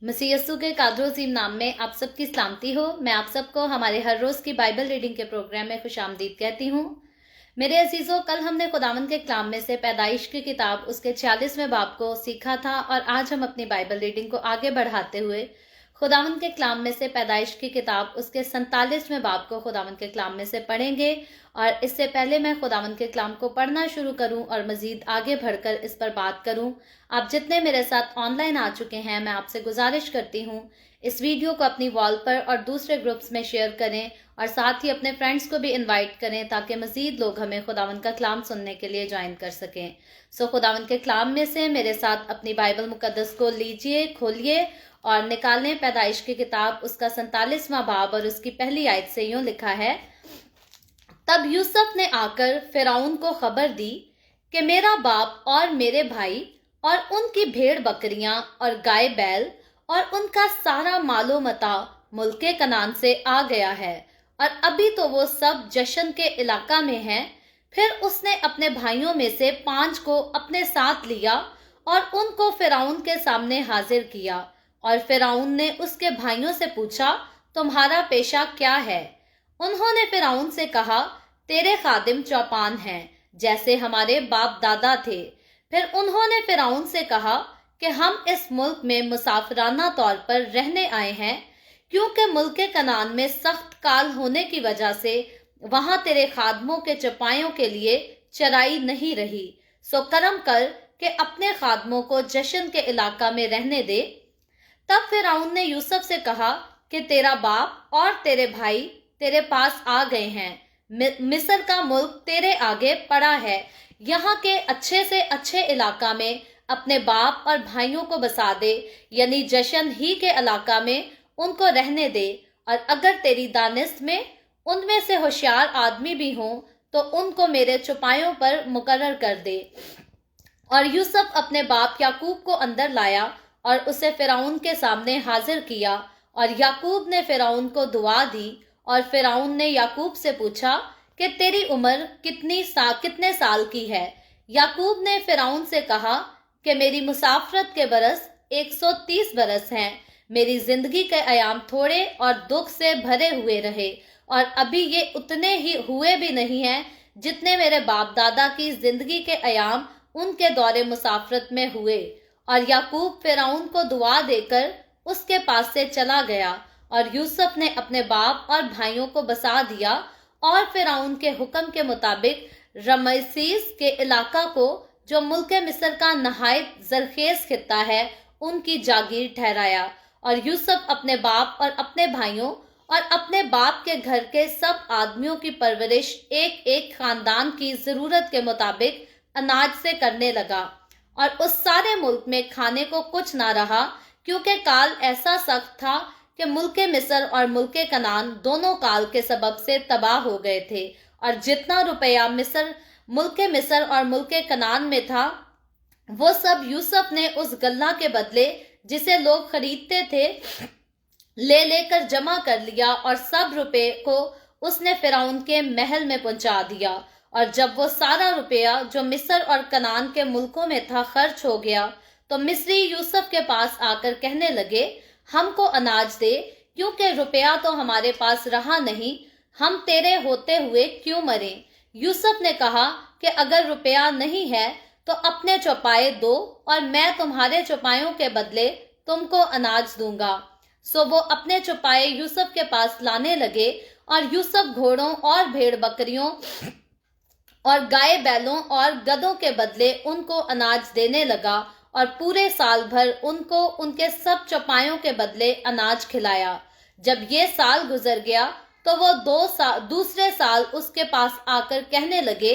मसीह यस्सु के कादर अज़ीम नाम में आप सबकी सलामती हो। मैं आप सबको हमारे हर रोज़ की बाइबल रीडिंग के प्रोग्राम में खुशामदीद कहती हूँ। मेरे अजीज़ों, कल हमने खुदावंद के कलाम में से पैदाइश की किताब उसके 46वें बाब को सीखा था और आज हम अपनी बाइबल रीडिंग को आगे बढ़ाते हुए खुदावंद के कलाम में से पैदाइश की किताब उसके 47वें बाब को खुदावंद के कलाम में से पढ़ेंगे। और इससे पहले मैं खुदावंद के कलाम को पढ़ना शुरू करूं और मजीद आगे बढ़कर इस पर बात करूं, आप जितने मेरे साथ ऑनलाइन आ चुके हैं, मैं आपसे गुजारिश करती हूं इस वीडियो को अपनी वॉल पर और दूसरे ग्रुप्स में शेयर करें और साथ ही अपने फ्रेंड्स को भी इनवाइट करें ताकि मजीद लोग हमें खुदावंद का कलाम सुनने के लिए ज्वाइन कर सकें। सो खुदावंद के कलाम में से मेरे साथ अपनी बाइबल मुकद्दस को लीजिए, खोलिए और निकालें। पैदाइश की किताब उसका 47वां बाब और उसकी पहली आयत से यूं लिखा है, तब यूसुफ ने आकर फिरौन को खबर दी कि मेरा बाप और मेरे भाई और उनकी भेड़ बकरियां और गाय बैल और उनका सारा मालो मता मुल्के कनान से आ गया है और अभी तो वो सब जशन के इलाका में हैं। फिर उसने अपने भाइयों में से 5 को अपने साथ लिया और उनको फिरौन के सामने हाजिर किया। और फिरौन ने उसके भाइयों से पूछा, तुम्हारा पेशा क्या है? उन्होंने फिरौन से कहा, तेरे खादिम चौपान हैं, जैसे हमारे बाप दादा थे। फिर उन्होंने फिरौन से कहा कि हम इस मुल्क में मुसाफिराना तौर पर रहने आए हैं, क्योंकि मुल्क कनान में सख्त काल होने की वजह से वहां तेरे खादमों के चपाइयों के लिए चराई नहीं रही। सो करम कर कि अपने खादमों को जशन के इलाका में रहने दे। तब फिरौन ने यूसुफ से कहा कि तेरा बाप और तेरे भाई तेरे पास आ गए हैं। मिस्र का मुल्क तेरे आगे पड़ा है। यहाँ के अच्छे से अच्छे इलाका में अपने बाप और भाइयों को बसा दे, यानी जशन ही के इलाका में उनको रहने दे। और अगर तेरी दानिश में उनमें से होशियार आदमी भी हों तो उनको मेरे चौपायों पर मुकर्रर कर दे। और यूसुफ अपने बाप याकूब को अंदर लाया और उसे फिरौन के सामने हाजिर किया। और याकूब ने फिरौन को दुआ दी। और फिरौन ने याकूब से पूछा कि तेरी उम्र कितने साल की है? याकूब ने फिरौन से कहा कि मेरी मुसाफरत के बरस 130 बरस हैं। मेरी जिंदगी के अयाम थोड़े और दुख से भरे हुए रहे और अभी ये उतने ही हुए भी नहीं हैं जितने मेरे बाप दादा की जिंदगी के अयाम उनके दौरे मुसाफरत में हुए। और याकूब फिरौन को दुआ देकर उसके पास से चला गया। और यूसुफ ने अपने बाप और भाइयों को बसा दिया और फिरौन के हुक्म के मुताबिक रमसीस के इलाका को, जो मुल्क मिस्र का नहायत जरखेज खित्ता है, उनकी जागीर ठहराया। और यूसुफ अपने बाप और अपने भाइयों और अपने बाप के घर के सब आदमियों की परवरिश एक एक खानदान की जरूरत के मुताबिक अनाज से करने लगा। और उस सारे मुल्क में खाने को कुछ ना रहा, क्योंकि काल ऐसा सख्त था कि मुल्क मिस्र और मुल्क कनान दोनों काल के सबब से तबाह हो गए थे। और जितना रुपया मुल्क मिस्र और मुल्क कनान में था, वो सब यूसुफ ने उस गल्ला के बदले जिसे लोग खरीदते थे ले लेकर जमा कर लिया और सब रुपए को उसने फिरौन के महल में पहुंचा दिया। और जब वो सारा रुपया जो मिस्र और कनान के मुल्कों में था खर्च हो गया, तो मिस्री यूसुफ के पास आकर कहने लगे, हमको अनाज दे, क्योंकि रुपया तो हमारे पास रहा नहीं, हम तेरे होते हुए क्यों मरें? यूसुफ ने कहा कि अगर रुपया नहीं है तो अपने चौपाए दो और मैं तुम्हारे चौपायों के बदले तुमको अनाज दूंगा। सो वो अपने चौपाए यूसुफ के पास लाने लगे और यूसुफ घोड़ों और भेड़ बकरियों और गाय बैलों और गधों के बदले उनको अनाज देने लगा और पूरे साल भर उनको उनके सब चौपायों के बदले अनाज खिलाया। जब ये साल गुजर गया तो वो दूसरे साल उसके पास आकर कहने लगे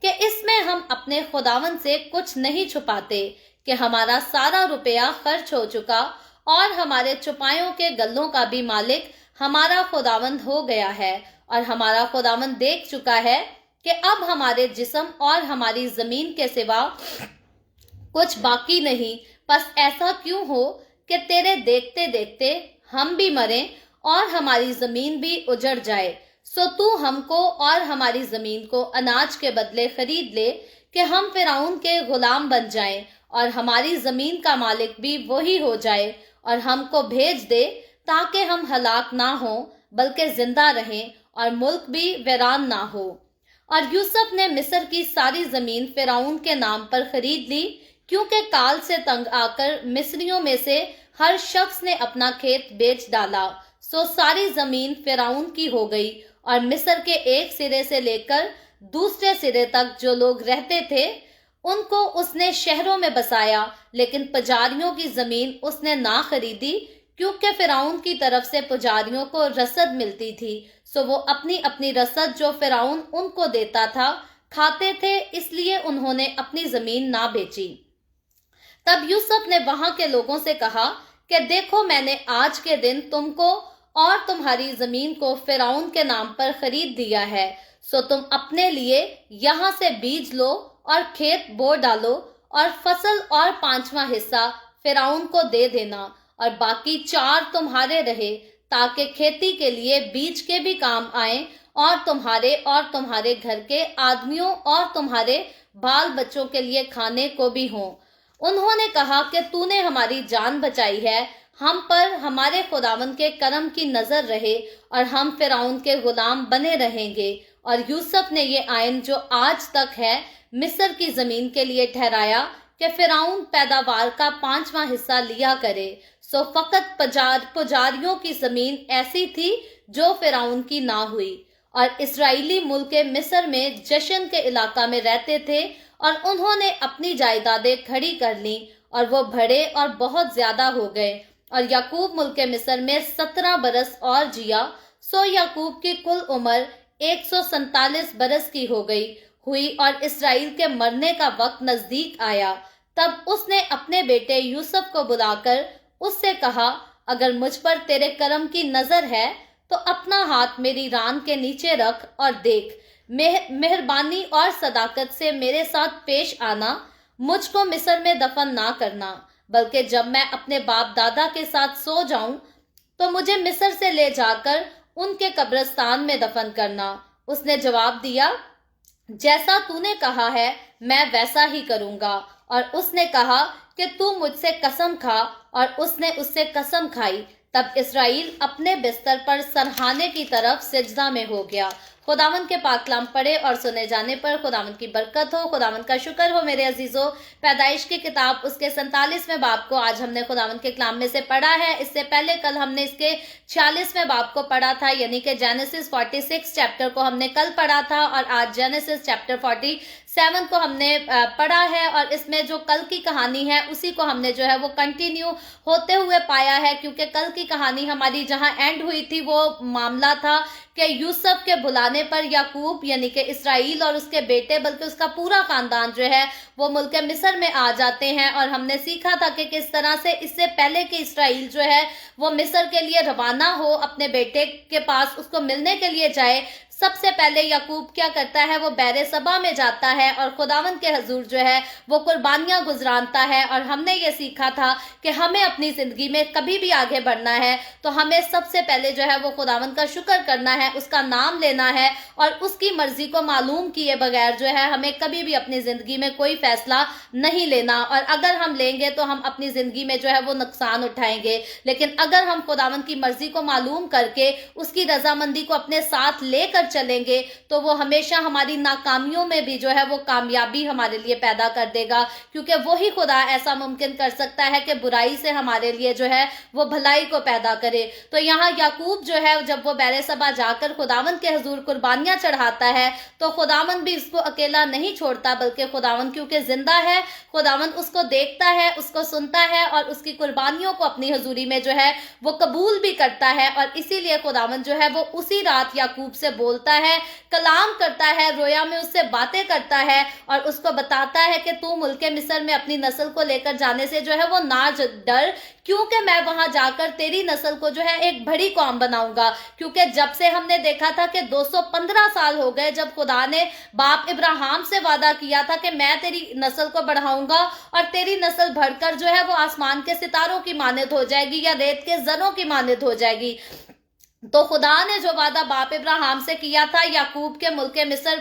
कि इसमें हम अपने खुदावन से कुछ नहीं छुपाते कि हमारा सारा रुपया खर्च हो चुका और हमारे चौपायों के गल्लों का भी मालिक हमारा खुदावंद हो गया है। और हमारा खुदावंद देख चुका है कि अब हमारे जिस्म और हमारी जमीन के सिवा कुछ बाकी नहीं। बस ऐसा क्यों हो कि तेरे देखते देखते हम भी मरें और हमारी जमीन भी उजड़ जाए। सो तू हमको और हमारी जमीन को अनाज के बदले खरीद ले कि हम फिरौन के गुलाम बन जाएं और हमारी जमीन का मालिक भी वही हो जाए اور ہم کو بھیج دے تاکہ ہم ہلاک نہ ہوں بلکہ زندہ رہیں اور ملک بھی ویران نہ ہو۔ اور یوسف نے مصر کی ساری زمین فرعون کے نام پر خرید لی، کیونکہ کال سے تنگ آ کر مصریوں میں سے ہر شخص نے اپنا کھیت بیچ ڈالا۔ سو ساری زمین فرعون کی ہو گئی، اور مصر کے ایک سرے سے لے کر دوسرے سرے تک جو لوگ رہتے تھے ان کو اس نے شہروں میں بسایا، لیکن پجاریوں کی زمین اس نے نہ خریدی، کیونکہ فرعون کی طرف سے پجاریوں کو رسد ملتی تھی، سو وہ اپنی اپنی رسد جو فرعون ان کو دیتا تھا کھاتے تھے، اس لیے انہوں نے اپنی زمین نہ بیچی۔ تب یوسف نے وہاں کے لوگوں سے کہا کہ دیکھو، میں نے آج کے دن تم کو اور تمہاری زمین کو فرعون کے نام پر خرید دیا ہے، سو تم اپنے لیے یہاں سے بیج لو اور کھیت بو ڈالو، اور فصل اور 5واں حصہ فرعون کو دے دینا، اور باقی 4 تمہارے رہے، تاکہ کھیتی کے لیے بیج کے بھی کام آئیں، اور تمہارے گھر کے آدمیوں اور تمہارے بال بچوں کے لیے کھانے کو بھی ہوں۔ انہوں نے کہا کہ تو نے ہماری جان بچائی ہے، ہم پر ہمارے خداوند کے کرم کی نظر رہے، اور ہم فرعون کے غلام بنے رہیں گے۔ اور یوسف نے یہ آئین جو آج تک ہے مصر کی زمین کے لیے ٹھہرایا کہ فرعون پیداوار کا 5واں حصہ لیا کرے۔ سو فقط پجاریوں کی زمین ایسی تھی جو فرعون کی نہ ہوئی، اور اسرائیلی ملک مصر میں جشن کے علاقہ میں رہتے تھے، اور انہوں نے اپنی جائیدادیں کھڑی کر لیں، اور وہ بڑھے اور بہت زیادہ ہو گئے۔ اور یعقوب ملک مصر میں 17 برس اور جیا، سو یعقوب کی کل عمر 147 برس کی ہوئی، اور اسرائیل کے مرنے کا وقت نزدیک آیا۔ تب اس نے اپنے بیٹے یوسف کو بلا کر اس سے کہا، اگر مجھ پر تیرے کرم کی نظر ہے تو اپنا ہاتھ میری ران کے نیچے رکھ، اور دیکھ، مہربانی اور صداقت سے میرے ساتھ پیش آنا، مجھ کو مصر میں دفن نہ کرنا، بلکہ جب میں اپنے باپ دادا کے ساتھ سو جاؤں تو مجھے مصر سے لے جا کر ان کے قبرستان میں دفن کرنا۔ اس نے جواب دیا، جیسا تو نے کہا ہے میں ویسا ہی کروں گا۔ اور اس نے کہا کہ تو مجھ سے قسم کھا، اور اس نے اس سے قسم کھائی۔ تب اسرائیل اپنے بستر پر سرہانے کی طرف سجدہ میں ہو گیا۔ خداوند کے پاک کلام پڑھے اور سنے جانے پر خداوند کی برکت ہو۔ خداوند کا شکر ہو میرے عزیزو۔ پیدائش کی کتاب اس کے 47ویں باب کو آج ہم نے خداوند کے کلام میں سے پڑھا ہے۔ اس سے پہلے کل ہم نے اس کے 46ویں باب کو پڑھا تھا، یعنی کہ جینیسس 46 چیپٹر کو ہم نے کل پڑھا تھا، اور آج جینیسس چیپٹر 47 کو ہم نے پڑھا ہے، اور اس میں جو کل کی کہانی ہے اسی کو ہم نے جو ہے وہ کنٹینیو ہوتے ہوئے پایا ہے، کیونکہ کل کی کہانی ہماری جہاں اینڈ ہوئی تھی وہ معاملہ تھا کہ یوسف کے بلانے پر یعقوب یعنی کہ اسرائیل اور اس کے بیٹے بلکہ اس کا پورا خاندان جو ہے وہ ملک مصر میں آ جاتے ہیں، اور ہم نے سیکھا تھا کہ کس طرح سے اس سے پہلے کہ اسرائیل جو ہے وہ مصر کے لیے روانہ ہو، اپنے بیٹے کے پاس اس کو ملنے کے لیے جائے، سب سے پہلے یعقوب کیا کرتا ہے، وہ بیر سبا میں جاتا ہے اور خداوند کے حضور جو ہے وہ قربانیاں گزرانتا ہے۔ اور ہم نے یہ سیکھا تھا کہ ہمیں اپنی زندگی میں کبھی بھی آگے بڑھنا ہے تو ہمیں سب سے پہلے جو ہے وہ خداوند کا شکر کرنا ہے، اس کا نام لینا ہے، اور اس کی مرضی کو معلوم کیے بغیر جو ہے ہمیں کبھی بھی اپنی زندگی میں کوئی فیصلہ نہیں لینا، اور اگر ہم لیں گے تو ہم اپنی زندگی میں جو ہے وہ نقصان اٹھائیں گے۔ لیکن اگر ہم خداوند کی مرضی کو معلوم کر کے اس کی رضامندی کو اپنے ساتھ لے کر چلیں گے تو وہ ہمیشہ ہماری ناکامیوں میں بھی جو ہے وہ کامیابی ہمارے لیے پیدا کر دے گا، کیونکہ وہی خدا ایسا ممکن کر سکتا ہے کہ برائی سے ہمارے لیے جو ہے وہ بھلائی کو پیدا کرے۔ تو یہاں یعقوب جو ہے جب وہ بیر سبا جا کر خداوند کے حضور قربانیاں چڑھاتا ہے تو خداوند بھی اس کو اکیلا نہیں چھوڑتا، بلکہ خداوند کیونکہ زندہ ہے، خداوند اس کو دیکھتا ہے، اس کو سنتا ہے، اور اس کی قربانیوں کو اپنی حضوری میں جو ہے وہ قبول بھی کرتا ہے۔ اور اسی لیے خداوند جو ہے وہ اسی رات یعقوب سے بولتا ہے، کلام کرتا ہے، رویا میں اس سے باتیں کرتا ہے، اور اس کو بتاتا ہے کہ تو ملک مصر میں اپنی نسل کو لے کر جانے سے جو ہے وہ نہ ڈر، کیونکہ میں وہاں جا کر تیری نسل کو جو ہے ایک بڑی قوم بناؤں گا۔ کیونکہ جب سے ہم نے دیکھا تھا کہ 215 سال ہو گئے جب خدا نے باپ ابراہیم سے وعدہ کیا تھا کہ میں تیری نسل کو بڑھاؤں گا اور تیری نسل بڑھ کر جو ہے وہ آسمان کے ستاروں کی مانند ہو جائے گی یا ریت کے ذروں کی مانند ہو جائے گی۔ تو خدا نے جو وعدہ باپ ابراہیم سے کیا تھا یعقوب کے ملک مصر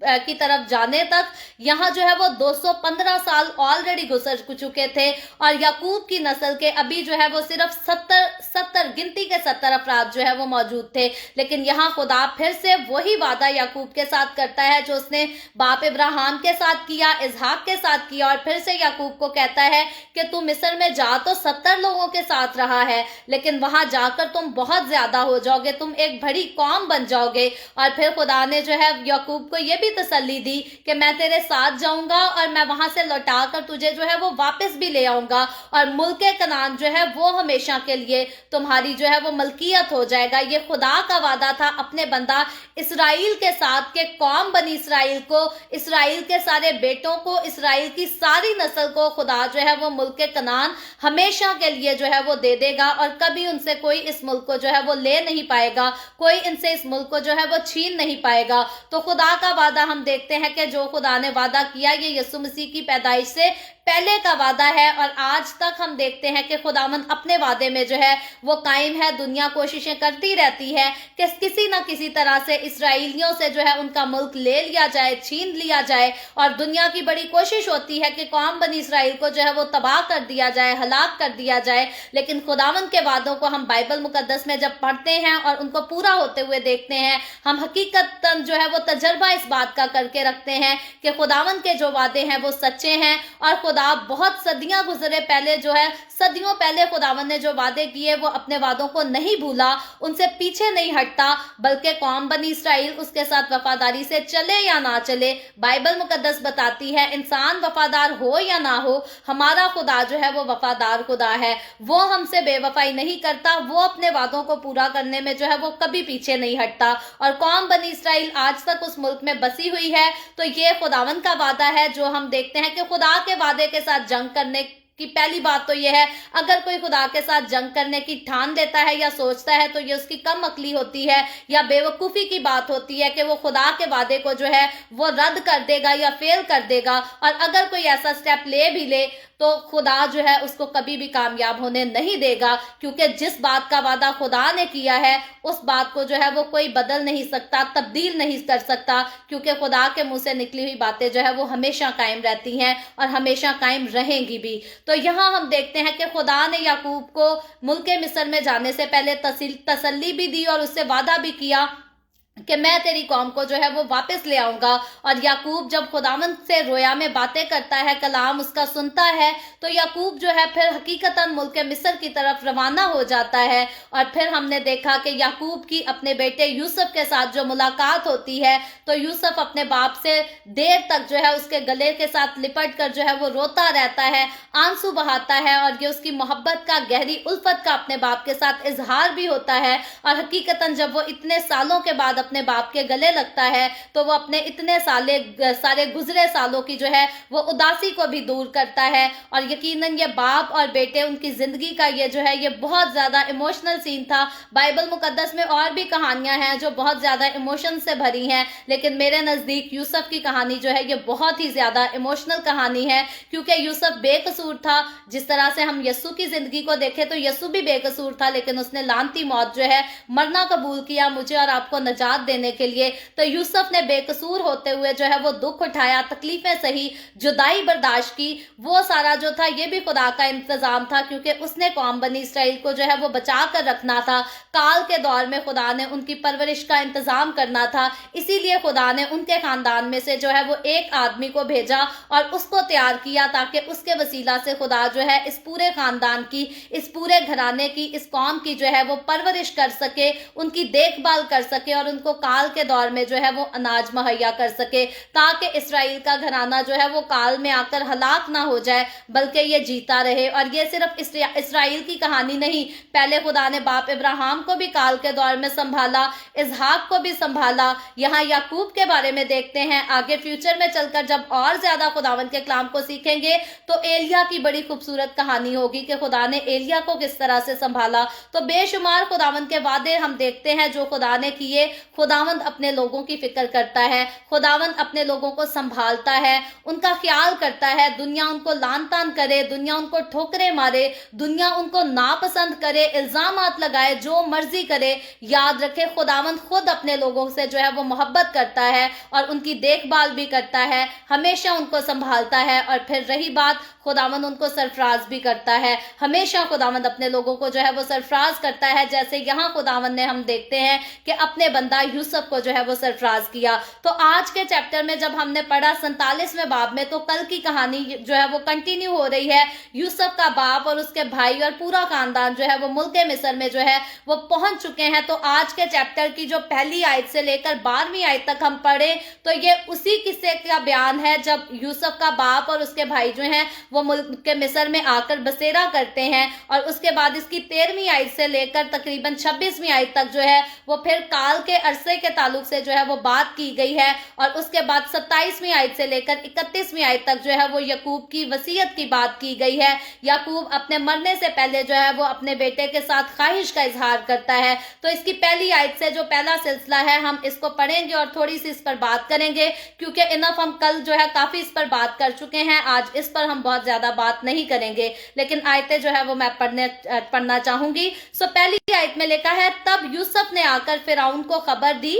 की तरफ जाने तक यहाँ जो है वो 215 साल ऑलरेडी गुजर चुके थे, और याकूब की नस्ल के अभी जो है वो सिर्फ 70 गिनती के 70 अफराद जो है वो मौजूद थे। लेकिन यहाँ खुदा फिर से वही वादा याकूब के साथ करता है जो उसने बाप इब्राहिम के साथ किया, इसहाक के साथ किया, और फिर से याकूब को कहता है कि तू मिस्र में जा तो 70 लोगों के साथ रहा है, लेकिन वहां जाकर तुम बहुत ज्यादा हो जाओगे, तुम एक बड़ी कौम बन जाओगे। और फिर खुदा ने जो है याकूब को यह भी तसल्ली दी कि मैं तेरे साथ जाऊंगा और मैं वहां से लौटा कर तुझे जो है वो वापस भी ले आऊंगा, और मुल्क कनान जो है वो हमेशा के लिए तुम्हारी जो है वो मलकियत हो जाएगा। ये खुदा का वादा था अपने बंदा इसराइल के साथ के कौम बनी इसराइल को, इसराइल के सारे बेटों को, इसराइल की सारी नस्ल को खुदा जो है वो मुल्क कनान हमेशा के लिए जो है वो दे देगा, और कभी उनसे कोई इस मुल्क को जो है वो ले नहीं पाएगा, कोई इनसे इस मुल्क को जो है वो छीन नहीं पाएगा। तो खुदा का वादा हम देखते हैं कि जो खुदा ने वादा किया ये यीशु मसीह की पैदाइश से पहले का वादा है, और आज तक हम देखते हैं कि खुदावंद अपने वादे में जो है वो कायम है। दुनिया कोशिशें करती रहती है कि किसी ना किसी तरह से इसराइलियों से जो है उनका मुल्क ले लिया जाए, छीन लिया जाए, और दुनिया की बड़ी कोशिश होती है कि कौम बनी इसराइल को जो है वो तबाह कर दिया जाए, हलाक कर दिया जाए। लेकिन खुदावंद के वादों को हम बाइबल मुकद्दस में जब पढ़ते हैं और उनको पूरा होते हुए देखते हैं, हम हकीकतन जो है वो तजर्बा इस बात का करके रखते हैं कि खुदावंद के जो वादे हैं वो सच्चे हैं, और खुदा बहुत सदियां गुजरे पहले जो है, सदियों पहले खुदावंद ने जो वादे किए वो अपने वादों को नहीं भूला, उनसे पीछे नहीं हटता, बल्कि कौम बनी इसराइल उसके साथ वफादारी से चले या ना चले, बाइबल मुकद्दस बताती है इंसान वफादार हो या ना हो, हमारा खुदा जो है वो वफादार खुदा है। वो हमसे बेवफाई नहीं करता, वो अपने वादों को पूरा करने में जो है वो कभी पीछे नहीं हटता। और कौम बनी इसराइल आज तक उस मुल्क में बसी हुई है। तो ये खुदावंद का वादा है जो हम देखते हैं कि खुदा के वादे के साथ जंग करने की पहली बात तो यह है, अगर कोई खुदा के साथ जंग करने की ठान देता है या सोचता है तो ये उसकी कम अक्ली होती है या बेवकूफ़ी की बात होती है कि वो खुदा के वादे को जो है वो रद्द कर देगा या फेल कर देगा। और अगर कोई ऐसा स्टेप ले भी ले तो खुदा जो है उसको कभी भी कामयाब होने नहीं देगा, क्योंकि जिस बात का वादा खुदा ने किया है उस बात को जो है वो कोई बदल नहीं सकता, तब्दील नहीं कर सकता, क्योंकि खुदा के मुंह से निकली हुई बातें जो है वो हमेशा कायम रहती हैं और हमेशा कायम रहेंगी भी। तो यहाँ हम देखते हैं कि खुदा ने याकूब को मुल्क मिस्र में जाने से पहले तसल्ली भी दी और उससे वादा भी किया कि मैं तेरी कौम को जो है वो वापस ले आऊंगा। और याकूब जब खुदावंद से रोया में बातें करता है, कलाम उसका सुनता है, तो याकूब जो है फिर हकीकतन मुल्क मिस्र की तरफ रवाना हो जाता है। और फिर हमने देखा कि याकूब की अपने बेटे यूसुफ के साथ जो मुलाकात होती है, तो यूसुफ अपने बाप से देर तक जो है उसके गले के साथ लिपट कर जो है वो रोता रहता है, आंसू बहाता है, और ये उसकी मोहब्बत का, गहरी उल्फत का अपने बाप के साथ इजहार भी होता है। और हकीकतन जब वो इतने सालों के बाद अपने बाप के गले लगता है तो वो अपने इतने सारे गुजरे सालों की जो है वो उदासी को भी दूर करता है। और यकीनन ये बाप और बेटे, उनकी जिंदगी का ये जो है ये बहुत ज्यादा इमोशनल सीन था। बाइबल मुकद्दस में और भी कहानियां हैं जो बहुत ज्यादा इमोशन से भरी हैं, लेकिन मेरे नजदीक यूसुफ की कहानी जो है ये बहुत ही ज्यादा इमोशनल कहानी है, क्योंकि यूसुफ बेकसूर था। जिस तरह से हम यस्सु की जिंदगी को देखें तो यस्सु भी बेकसूर था, लेकिन उसने लानती मौत जो है मरना कबूल किया मुझे और आपको नजात देने के लिए। तो यूसुफ ने बेकसूर होते हुए जो है वो दुख उठाया, तकलीफें सही, जुदाई बर्दाश्त की। वो सारा जो था ये भी खुदा का इंतजाम था, क्योंकि उसने कौम बनी इसराइल को जो है वो बचा कर रखना था। काल के दौर में खुदा ने उनकी परवरिश का इंतजाम करना था, इसीलिए खुदा ने उनके खानदान में से जो है वो एक आदमी को भेजा और उसको तैयार किया, ताकि उसके वसीला से खुदा जो है इस पूरे खानदान की, इस पूरे घराने की, इस कौम की जो है वो परवरिश कर सके, उनकी देखभाल कर सके और उनको काल के दौर में जो है वो अनाज मुहैया कर सके, ताकि इसराइल का घराना जो है वो काल में आकर हलाक ना हो जाए, बल्कि ये जीता रहे। और ये सिर्फ इसराइल की कहानी नहीं, पहले खुदा ने बाप इब्राहिम को भी काल के दौर में संभाला, इसहाक को भी संभाला। यहाँ याकूब के बारे में देखते हैं, आगे फ्यूचर में चलकर जब और ज्यादा खुदावंद के कलाम को सीखेंगे तो एलिया की बड़ी खूबसूरत कहानी होगी कि खुदा ने एलिया को किस तरह से संभाला। तो बेशुमार खुदावंद के वादे हम देखते हैं जो खुदा ने किए। खुदावंद अपने लोगों की फिक्र करता है, खुदावंद अपने लोगों को संभालता है, उनका ख्याल करता है। दुनिया उनको लान तान करे, दुनिया उनको ठोकरे मारे, दुनिया उनको नापसंद करे, इल्जामात लगाए, जो मर्जी करे, याद रखे खुदावंद खुद अपने लोगों से जो है वो मोहब्बत करता है और उनकी देखभाल भी करता है, हमेशा उनको संभालता है। और फिर रही बात, खुदावंद उनको सरफराज भी करता है, हमेशा खुदावंद अपने लोगों को जो है वो सरफराज करता है। जैसे यहाँ खुदावंद ने, हम देखते हैं कि अपने बंदा यूसुफ को जो है वो सरफराज किया। तो आज के चैप्टर में जब हमने पढ़ा 47वें बाब में, तो कल की कहानी जो है वो कंटिन्यू हो रही है। यूसुफ का बाप और उसके भाई और पूरा खानदान जो है वो मुल्क मिस्र में जो है वो पहुंच चुके हैं। तो आज के चैप्टर की जो पहली आयत से लेकर 12वीं आयत तक हम पढ़े तो ये उसी किस्से का बयान है जब यूसुफ का बाप और उसके भाई जो हैं वो मुल्क के मिस्र में आकर बसेरा करते हैं। और उसके बाद इसकी 13वीं आयत से लेकर तकरीबन 26वीं आयत तक जो है वो फिर काल के अरसे के ताल्लुक से जो है वो बात की गई है। और उसके बाद 27वीं आयत से लेकर 31वीं आयत तक जो है वो याकूब की वसीयत की बात की गई है। याकूब अपने मरने से पहले जो है वो अपने बेटे के साथ ख्वाहिश का इजहार करता है। तो इसकी पहली आयत से जो पहला सिलसिला है हम इसको पढ़ेंगे और थोड़ी सी इस पर बात करेंगे, क्योंकि इनफ हम कल जो है काफी इस पर बात कर चुके हैं। आज इस पर हम बहुत ज्यादा बात नहीं करेंगे, लेकिन आयतें जो है वो मैं पढ़ना चाहूंगी। सो पहली आयत में लिखा है, तब यूसुफ ने आकर फिरौन को खबर दी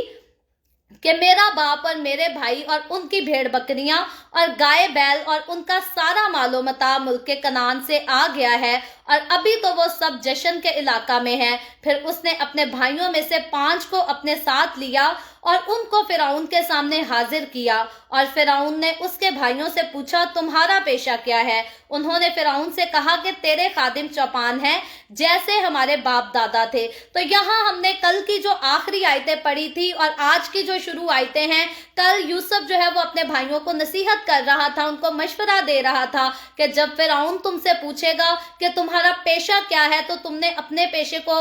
कि मेरा बाप और मेरे भाई और उनकी भेड़ बकरियां और गाय बैल और उनका सारा मालो मता मुल्क के कनान से आ गया है और अभी तो वो सब जशन के इलाका में है। फिर उसने अपने भाइयों में से 5 को अपने साथ लिया और उनको फिरौन के सामने हाजिर किया। और फिरौन ने उसके भाइयों से पूछा, तुम्हारा पेशा क्या है? उन्होंने फिरौन से कहा कि तेरे खादिम चौपान हैं, जैसे हमारे बाप दादा थे। तो यहाँ हमने कल की जो आखिरी आयतें पढ़ी थी और आज की जो शुरू आयतें हैं, कल यूसुफ जो है वो अपने भाइयों को नसीहत कर रहा था, उनको मशवरा दे रहा था कि जब फिरौन तुमसे पूछेगा कि तुम्हारा पेशा क्या है, तो तुमने अपने पेशे को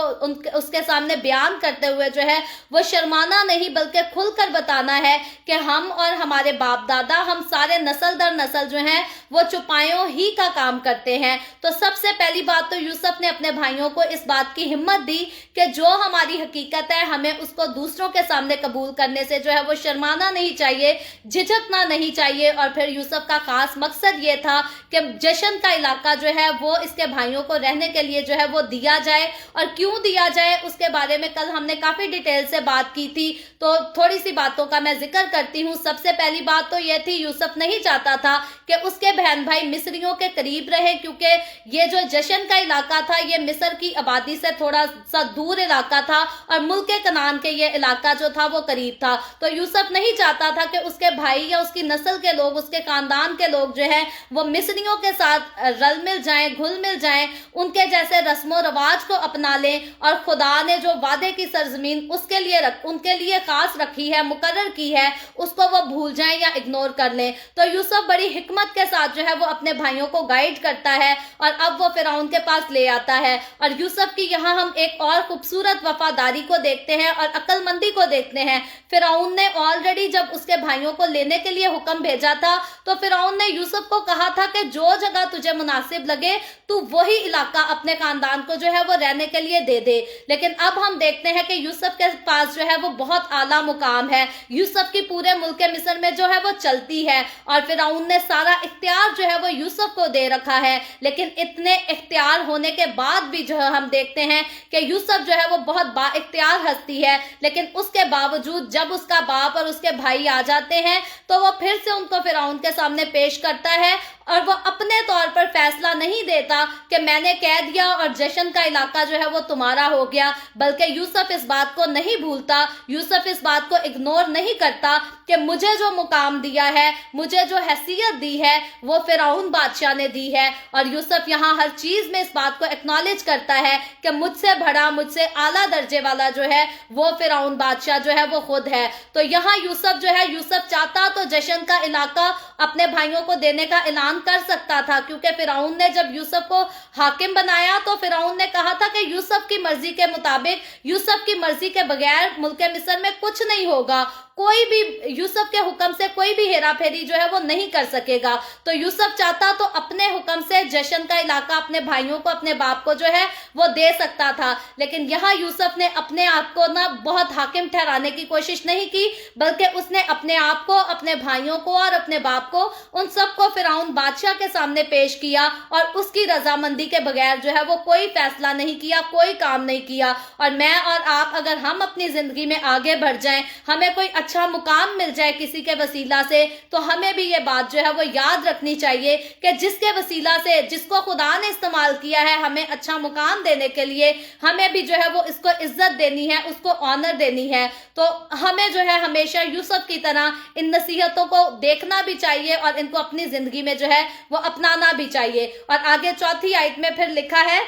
उसके सामने बयान करते हुए जो है वो शर्माना नहीं बल्कि खुलकर बताना है कि हम और हमारे बाप दादा, हम सारे नस्ल दर नस्ल जो हैं वो चुपायों ही का काम करते हैं। तो सबसे पहली बात तो यूसुफ ने अपने भाइयों को इस बात की हिम्मत दी कि जो हमारी हकीकत है हमें उसको दूसरों के सामने कबूल करने से जो है वो शर्माना नहीं चाहिए, झिझकना नहीं चाहिए। और फिर यूसुफ का खास मकसद ये था कि जशन का इलाका जो है वो इसके भाइयों को रहने के लिए जो है वो दिया जाए। और क्यों दिया जाए उसके बारे में कल हमने काफी डिटेल से बात की थी, तो थोड़ी सी बातों का मैं जिक्र करती हूँ। सबसे पहली बात तो यह थी, यूसुफ नहीं चाहता था कि उसके बहन भाई मिस्रियों के करीब रहे, क्योंकि ये जो जशन का इलाका था ये मिस्र की आबादी से थोड़ा सा दूर इलाका था और मुल्क कनान के ये इलाका जो था वो करीब था। तो यूसुफ नहीं चाहता था कि उसके भाई या उसकी नस्ल के लोग, उसके खानदान के लोग जो है वो मिस्रियों के साथ रल मिल जाएं, घुल मिल जाएं, उनके जैसे रस्मो रवाज को अपना लें और खुदा ने जो वादे की सरजमीन उसके लिए उनके लिए खास रखी है, मुकर्रर की है, उसको वो भूल जाएं या इग्नोर कर लें। तो यूसुफ बड़ी हिकमत के साथ जो है वो अपने भाइयों को गाइड करता है और अब वो फिरौन के पास ले आता है। और यूसुफ की यहाँ हम एक और खूबसूरत वफादारी को देखते हैं और अक्लमंदी को देखते हैं। फिरौन ने ऑलरेडी जब उसके भाइयों को लेने के लिए हुक्म भेजा था तो फिरौन ने यूसुफ को कहा था कि जो जगह तुझे मुनासिब लगे तू वही इलाका अपने खानदान को जो है वो रहने के लिए दे दे। लेकिन अब हम देखते हैं कि यूसुफ के पास जो है वो बहुत आला मुकाम है, यूसुफ की पूरे मुल्क मिस्र में जो है वो चलती है और फिरौन ने सारा इख्तियार जो है वो यूसुफ को दे रखा है। लेकिन इतने इख्तियार होने के बाद भी जो है हम देखते हैं कि यूसुफ जो है वो बहुत बाइख्तियार हस्ती है, लेकिन उसके बावजूद जब उसका बाप और उसके भाई आ जाते हैं तो वो फिर से उनको फिरौन के सामने पेश करता है और वो अपने तौर पर फैसला नहीं देता कि मैंने कह दिया और जशन का इलाका जो है वो तुम्हारा हो गया, बल्कि यूसुफ इस बात को नहीं भूलता, यूसुफ इस बात को इग्नोर नहीं करता कि मुझे जो मुकाम दिया है, मुझे जो हैसियत दी है वो फिरौन बादशाह ने दी है। और यूसुफ यहाँ हर चीज में इस बात को एक्नॉलेज करता है कि मुझसे बड़ा, मुझसे आला दर्जे वाला जो है वो फिरौन बादशाह जो है वो खुद है। तो यहाँ यूसुफ जो है, यूसुफ चाहता तो जशन का इलाका अपने भाइयों को देने का ऐलान कर सकता था, क्योंकि फिरौन ने जब यूसुफ को हाकिम बनाया तो फिरौन ने कहा था कि यूसुफ की मर्जी के मुताबिक, यूसुफ की मर्जी के बगैर मुल्क मिस्र में कुछ नहीं होगा, कोई भी यूसुफ के हुक्म से कोई भी हेरा फेरी जो है वो नहीं कर सकेगा। तो यूसुफ चाहता तो अपने हुक्म से जशन का इलाका अपने भाइयों को, अपने बाप को जो है वो दे सकता था, लेकिन यहाँ यूसुफ ने अपने आप को ना बहुत हाकिम ठहराने की कोशिश नहीं की, बल्कि उसने अपने आप को, अपने भाइयों को और अपने बाप को, उन सबको फिरौन बादशाह के सामने पेश किया और उसकी रजामंदी के बगैर जो है वो कोई फैसला नहीं किया, कोई काम नहीं किया। और मैं और आप अगर हम अपनी जिंदगी में आगे बढ़ जाएं, हमें कोई अच्छा मुकाम मिल जाए किसी के वसीला से, तो हमें भी ये बात जो है वो याद रखनी चाहिए कि जिसके वसीला से, जिसको खुदा ने इस्तेमाल किया है हमें अच्छा मुकाम देने के लिए, हमें भी जो है वो इसको इज्जत देनी है, उसको ऑनर देनी है। तो हमें जो है हमेशा यूसुफ की तरह इन नसीहतों को देखना भी चाहिए और इनको अपनी जिंदगी में जो है वो अपनाना भी चाहिए। और आगे चौथी आयत में फिर लिखा है,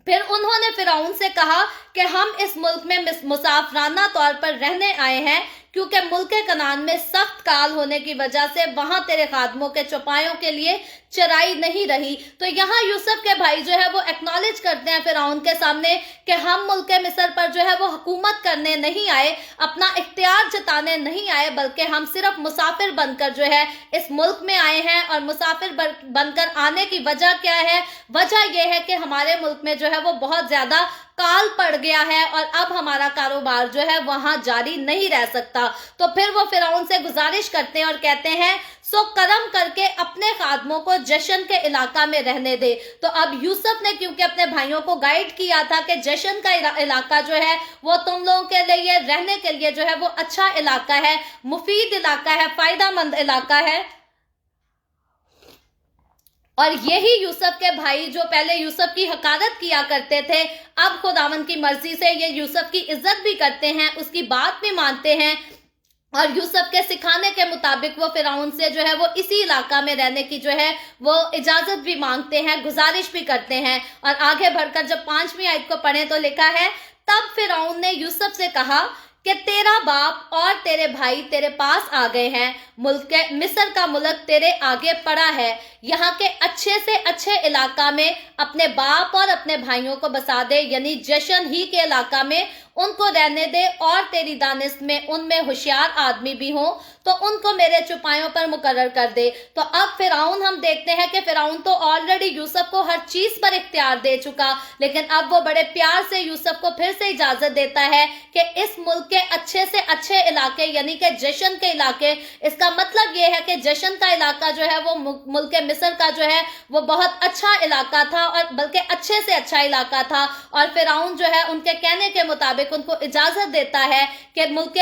फिर उन्होंने फिरौन से कहा कि हम इस मुल्क में मुसाफराना तौर पर रहने आए हैं, क्योंकि मुल्क कनान में सख्त काल होने की वजह से वहां तेरे खादमों के चौपायों के लिए चराई नहीं रही। तो यहाँ यूसुफ के भाई जो है वो एक्नॉलेज करते हैं फिरौन के सामने कि हम मुल्क मिस्र पर जो है वो हुकूमत करने नहीं आए, अपना इख्तियार जताने नहीं आए, बल्कि हम सिर्फ मुसाफिर बनकर जो है इस मुल्क में आए हैं। और मुसाफिर बनकर आने की वजह क्या है? वजह यह है कि हमारे मुल्क में जो है वो बहुत ज्यादा काल पड़ गया है और अब हमारा कारोबार जो है वहां जारी नहीं रह सकता। तो फिर वो फिरौन से गुजारिश करते हैं और कहते हैं, सो करम करके अपने खादमों को जशन के इलाका में रहने दे। तो अब यूसुफ ने क्योंकि अपने भाइयों को गाइड किया था कि जशन का इलाका जो है वो तुम लोगों के लिए रहने के लिए जो है वो अच्छा इलाका है, मुफीद इलाका है, फायदामंद इलाका है। और यही यूसुफ के भाई जो पहले यूसुफ की हकारत किया करते थे, अब खुदावंद की मर्जी से ये यूसुफ की इज्जत भी करते हैं, उसकी बात भी मानते हैं और यूसुफ के सिखाने के मुताबिक वो फिरौन से जो है वो इसी इलाका में रहने की जो है वो इजाजत भी मांगते हैं, गुजारिश भी करते हैं। और आगे बढ़कर जब 5वीं आयत को पढ़े तो लिखा है, तब फिरौन ने यूसुफ से कहा कि तेरा बाप और तेरे भाई तेरे पास आ गए हैं, मुल्क मिस्र का मुल्क तेरे आगे पड़ा है, यहाँ के अच्छे से अच्छे इलाका में अपने बाप और अपने भाइयों को बसा दे, यानी जशन ही के इलाका में उनको रहने दे, और तेरी दानिश में उनमें होशियार आदमी भी हो तो उनको मेरे चौपायों पर मुकर्रर कर दे। तो अब फिरौन, हम देखते हैं कि फिरौन तो ऑलरेडी यूसुफ को हर चीज पर इख्तियार दे चुका, लेकिन अब वो बड़े प्यार से यूसुफ को फिर से इजाजत देता है कि इस मुल्क के अच्छे से अच्छे इलाके यानी कि जशन के इलाके, इसका मतलब ये है कि जशन का इलाका जो है वो मुल्क मिस्र का जो है वो बहुत अच्छा इलाका था, और बल्कि अच्छे से अच्छा इलाका था। और फिरौन जो है उनके कहने के मुताबिक उनको इजाजत देता है कि मुल्क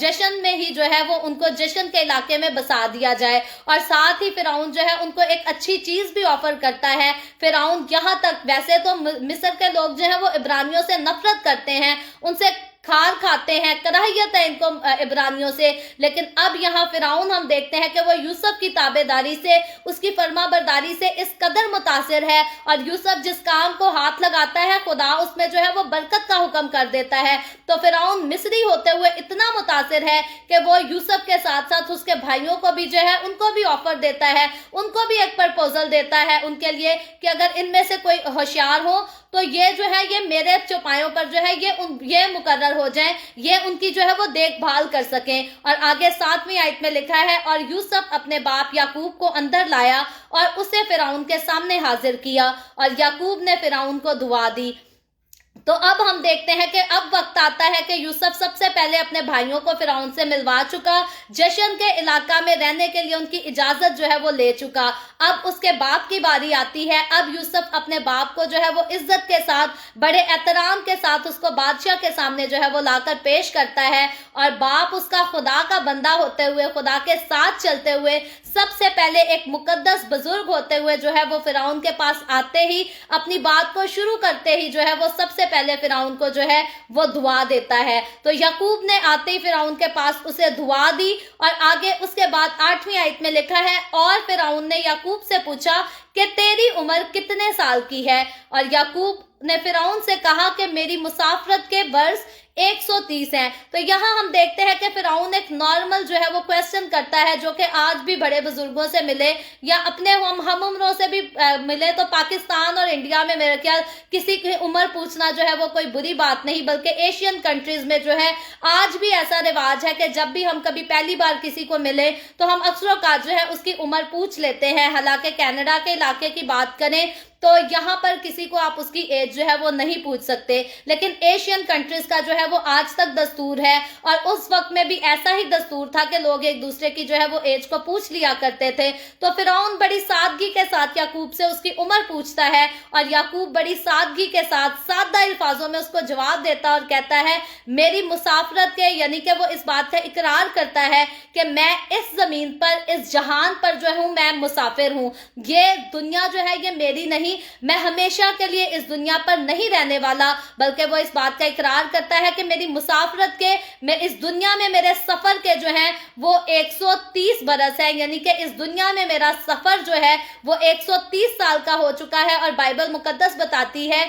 जशन में ही जो है वो उनको जशन के इलाके में बसा दिया जाए। और साथ ही फिरौन जो है उनको एक अच्छी चीज भी ऑफर करता है। फिरौन यहाँ तक, वैसे तो मिस्र के लोग जो है वो इब्रानियों से नफरत करते हैं, उनसे खार खाते हैं, कराहियत है इनको इब्रानियों से, लेकिन अब यहाँ फिरौन हम देखते हैं कि वो यूसुफ की ताबेदारी से, उसकी फरमाबरदारी से इस कदर मुतासिर है, और यूसुफ जिस काम को हाथ लगाता है खुदा उसमें जो है वो बरकत का हुक्म कर देता है। तो फिरौन मिस्री होते हुए इतना मुतासिर है कि वो यूसुफ के साथ साथ उसके भाइयों को भी जो है उनको भी ऑफर देता है, उनको भी एक प्रपोजल देता है उनके लिए कि अगर इनमें से कोई होशियार हो तो ये जो है ये मेरे चौपायों पर जो है ये मुकर्रर हो जाएं, ये उनकी जो है वो देखभाल कर सकें। और आगे 7वीं आयत में लिखा है, और यूसुफ अपने बाप याकूब को अंदर लाया और उसे फिरौन के सामने हाजिर किया, और याकूब ने फिरौन को दुआ दी। तो अब हम देखते हैं कि अब वक्त आता है कि यूसुफ सबसे पहले अपने भाइयों को फिरौन से मिलवा चुका, जशन के इलाका में रहने के लिए उनकी इजाजत जो है वो ले चुका। अब उसके बाप की बारी आती है। अब यूसुफ अपने बाप को जो है वो इज्जत के साथ, बड़े एहतराम के साथ उसको बादशाह के सामने जो है वो लाकर पेश करता है, और बाप उसका खुदा का बंदा होते हुए, खुदा के साथ चलते हुए, सबसे पहले एक मुकद्दस बुजुर्ग होते हुए जो है वो फिरौन के पास आते ही, अपनी बात को शुरू करते ही जो है वो सबसे पहले फिरौन को जो है वो दुआ देता है। तो याकूब ने आते ही फिरौन के पास उसे दुआ दी। और आगे उसके बाद 8वीं आयत में लिखा है, और फिरौन ने याकूब से पूछा कि तेरी उम्र कितने साल की है? और याकूब ने फिरौन से कहा कि मेरी मुसाफरत के वर्ष 130 हैं। तो यहाँ हम देखते हैं कि फिरौन एक नॉर्मल जो है वो क्वेश्चन करता है, जो कि आज भी बड़े बुजुर्गों से मिले या अपने हम उम्रों से भी मिले, तो पाकिस्तान और इंडिया में मेरे ख्याल किसी की उम्र पूछना जो है वो कोई बुरी बात नहीं, बल्कि एशियन कंट्रीज में जो है आज भी ऐसा रिवाज है कि जब भी हम कभी पहली बार किसी को मिले तो हम अक्सर का जो है उसकी उम्र पूछ लेते हैं। हालांकि कनाडा के इलाके की बात करें तो यहाँ पर किसी को आप उसकी एज जो है वो नहीं पूछ सकते, लेकिन एशियन कंट्रीज का जो है वो आज तक दस्तूर है। और उस वक्त में भी ऐसा ही दस्तूर था कि लोग एक दूसरे की जो है वो एज को पूछ लिया करते थे। तो फिरौन बड़ी सादगी के साथ याकूब से उसकी उम्र पूछता है और याकूब बड़ी सादगी के साथ सादा अल्फाजों में उसको जवाब देता और कहता है मेरी मुसाफरत के, यानी कि वो इस बात का इकरार करता है कि मैं इस जमीन पर, इस जहान पर जो हूं मैं मुसाफिर हूं। ये दुनिया जो है ये मेरी नहीं, मैं हमेशा के लिए इस दुनिया पर नहीं रहने वाला, बल्कि वो इस बात का इकरार करता है कि मेरी मुसाफरत के, मैं इस दुनिया में मेरे सफर के जो है वो 130 बरस है, यानी कि इस दुनिया में मेरा सफर जो है वो 130 साल का हो चुका है। और बाइबल मुकद्दस बताती है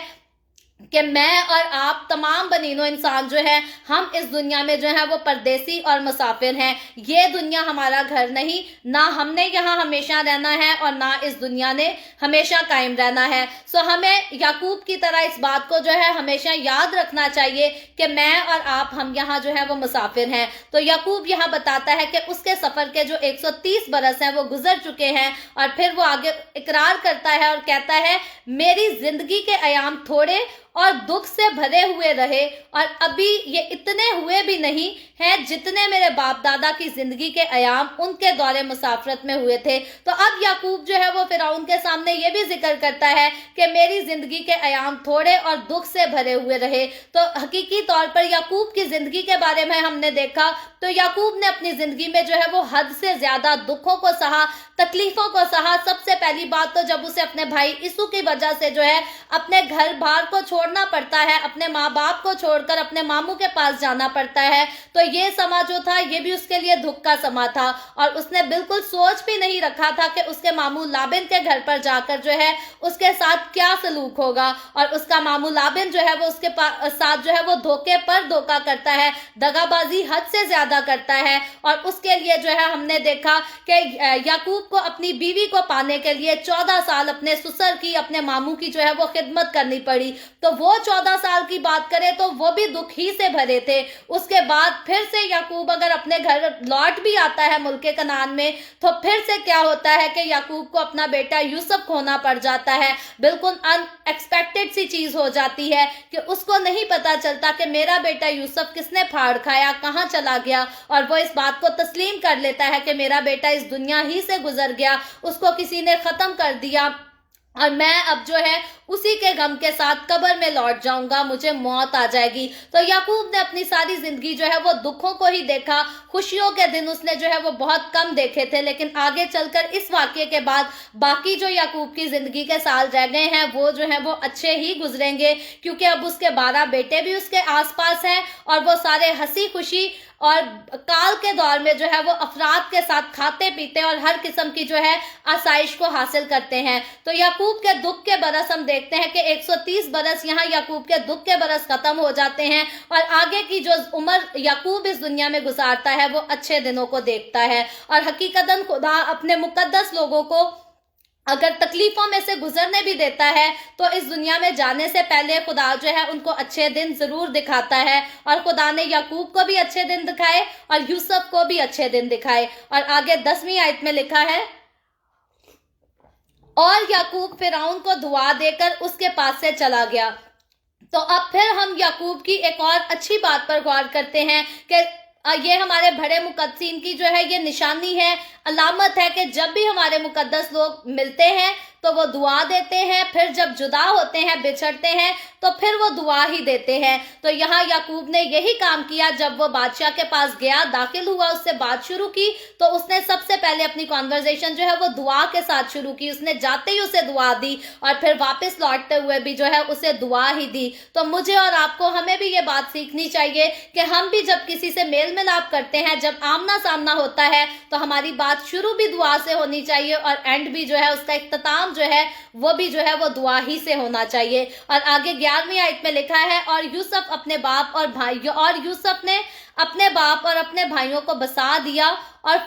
कि मैं और आप तमाम बनीनो इंसान जो है हम इस दुनिया में जो है वो परदेसी और मुसाफिर हैं। ये दुनिया हमारा घर नहीं, ना हमने यहाँ हमेशा रहना है और ना इस दुनिया ने हमेशा कायम रहना है। सो हमें याकूब की तरह इस बात को जो है हमेशा याद रखना चाहिए कि मैं और आप, हम यहाँ जो है वो मुसाफिर हैं। तो याकूब यहाँ बताता है कि उसके सफर के जो 130 बरस हैं वो गुजर चुके हैं और फिर वो आगे इकरार करता है और कहता है मेरी जिंदगी के अयाम थोड़े और दुख से भरे हुए रहे और अभी ये इतने हुए भी नहीं हैं जितने मेरे बाप दादा की जिंदगी के अयाम उनके दौरे मुसाफरत में हुए थे। तो अब याकूब जो है वो फिरौन के सामने ये भी जिक्र करता है कि मेरी जिंदगी के अयाम थोड़े और दुख से भरे हुए रहे। तो हकीकी तौर पर याकूब की जिंदगी के बारे में हमने देखा तो याकूब ने अपनी जिंदगी में जो है वो हद से ज्यादा दुखों को सहा, तकलीफों को सहा। सबसे पहली बात तो जब उसे अपने भाई इसू की वजह से जो है अपने घर बार को छोड़ना पड़ता है, अपने माँ बाप को छोड़कर अपने मामू के पास जाना पड़ता है, तो ये समा जो था ये भी उसके लिए दुख का समा था। और उसने बिल्कुल सोच भी नहीं रखा था कि उसके मामू लाबिन के घर पर जाकर जो है उसके साथ क्या सलूक होगा। और उसका मामू लाबिन जो है वो उसके साथ जो है वो धोखे पर धोखा करता है, दगाबाजी हद से ज्यादा करता है। और उसके लिए जो है हमने देखा कि याकूब को अपनी बीवी को पाने के लिए 14 साल अपने ससुर की, अपने मामू की जो है वो खिदमत करनी पड़ी। तो वो 14 साल की बात करें तो वो भी दुख ही से भरे थे। उसके बाद फिर से याकूब अगर अपने घर लौट भी आता है मुल्के कनान में, तो फिर से क्या होता है कि याकूब को अपना बेटा यूसुफ खोना पड़ जाता है। बिल्कुल अनएक्सपेक्टेड सी चीज हो जाती है कि उसको नहीं पता चलता कि मेरा बेटा यूसुफ किसने फाड़ खाया, कहाँ चला गया। और वो इस बात को तस्लीम कर लेता है कि मेरा बेटा इस दुनिया ही से गुजर गया, उसको किसी ने खत्म कर दिया और मैं अब जो है उसी के गम के साथ कब्र में लौट जाऊंगा, मुझे मौत आ जाएगी। तो याकूब ने अपनी सारी जिंदगी जो है वो दुखों को ही देखा, खुशियों के दिन उसने जो है वो बहुत कम देखे थे। लेकिन आगे चलकर इस वाकये के बाद बाकी जो याकूब की जिंदगी के साल रह गए हैं वो जो है वो अच्छे ही गुजरेंगे, क्योंकि अब उसके 12 बेटे भी उसके आसपास हैं और वो सारे हंसी खुशी और काल के दौर में जो है वो अफराद के साथ खाते पीते और हर किस्म की जो है आसाइश को हासिल करते हैं। तो याकूब के दुख के बरस हम देखते हैं कि 130 बरस यहाँ याकूब के दुख के बरस खत्म हो जाते हैं और आगे की जो उम्र याकूब इस दुनिया में गुजारता है वो अच्छे दिनों को देखता है। और हकीकतन खुदा अपने मुकद्दस लोगों को अगर तकलीफों में से गुजरने भी देता है तो इस दुनिया में जाने से पहले खुदा जो है उनको अच्छे दिन जरूर दिखाता है। और खुदा ने याकूब को भी अच्छे दिन दिखाए और यूसुफ को भी अच्छे दिन दिखाए। और आगे 10वीं आयत में लिखा है, और याकूब फिरौन को दुआ देकर उसके पास से चला गया। तो अब फिर हम याकूब की एक और अच्छी बात पर गौर करते हैं कि ये हमारे बड़े मुकद्दसीन की जो है ये निशानी है, अलामत है कि जब भी हमारे मुकद्दस लोग मिलते हैं तो वो दुआ देते हैं, फिर जब जुदा होते हैं, बिछड़ते हैं तो फिर वो दुआ ही देते हैं। तो यहाँ याकूब ने यही काम किया। जब वो बादशाह के पास गया, दाखिल हुआ, उससे बात शुरू की, तो उसने सबसे पहले अपनी कॉन्वर्जेशन जो है वो दुआ के साथ शुरू की। उसने जाते ही उसे दुआ दी और फिर वापस लौटते हुए भी जो है उसे दुआ ही दी। तो मुझे और आपको, हमें भी ये बात सीखनी चाहिए कि हम भी जब किसी से मेल मिलाप करते हैं, जब आमना सामना होता है, तो हमारी बात शुरू भी दुआ से होनी चाहिए और एंड भी जो है उसका इख्तिताम जो है वो भी जो है वो दुआ ही से होना चाहिए। और आगे 11वीं आयत में लिखा है, और यूसुफ ने अपने बाप और अपने भाइयों को बसा दिया और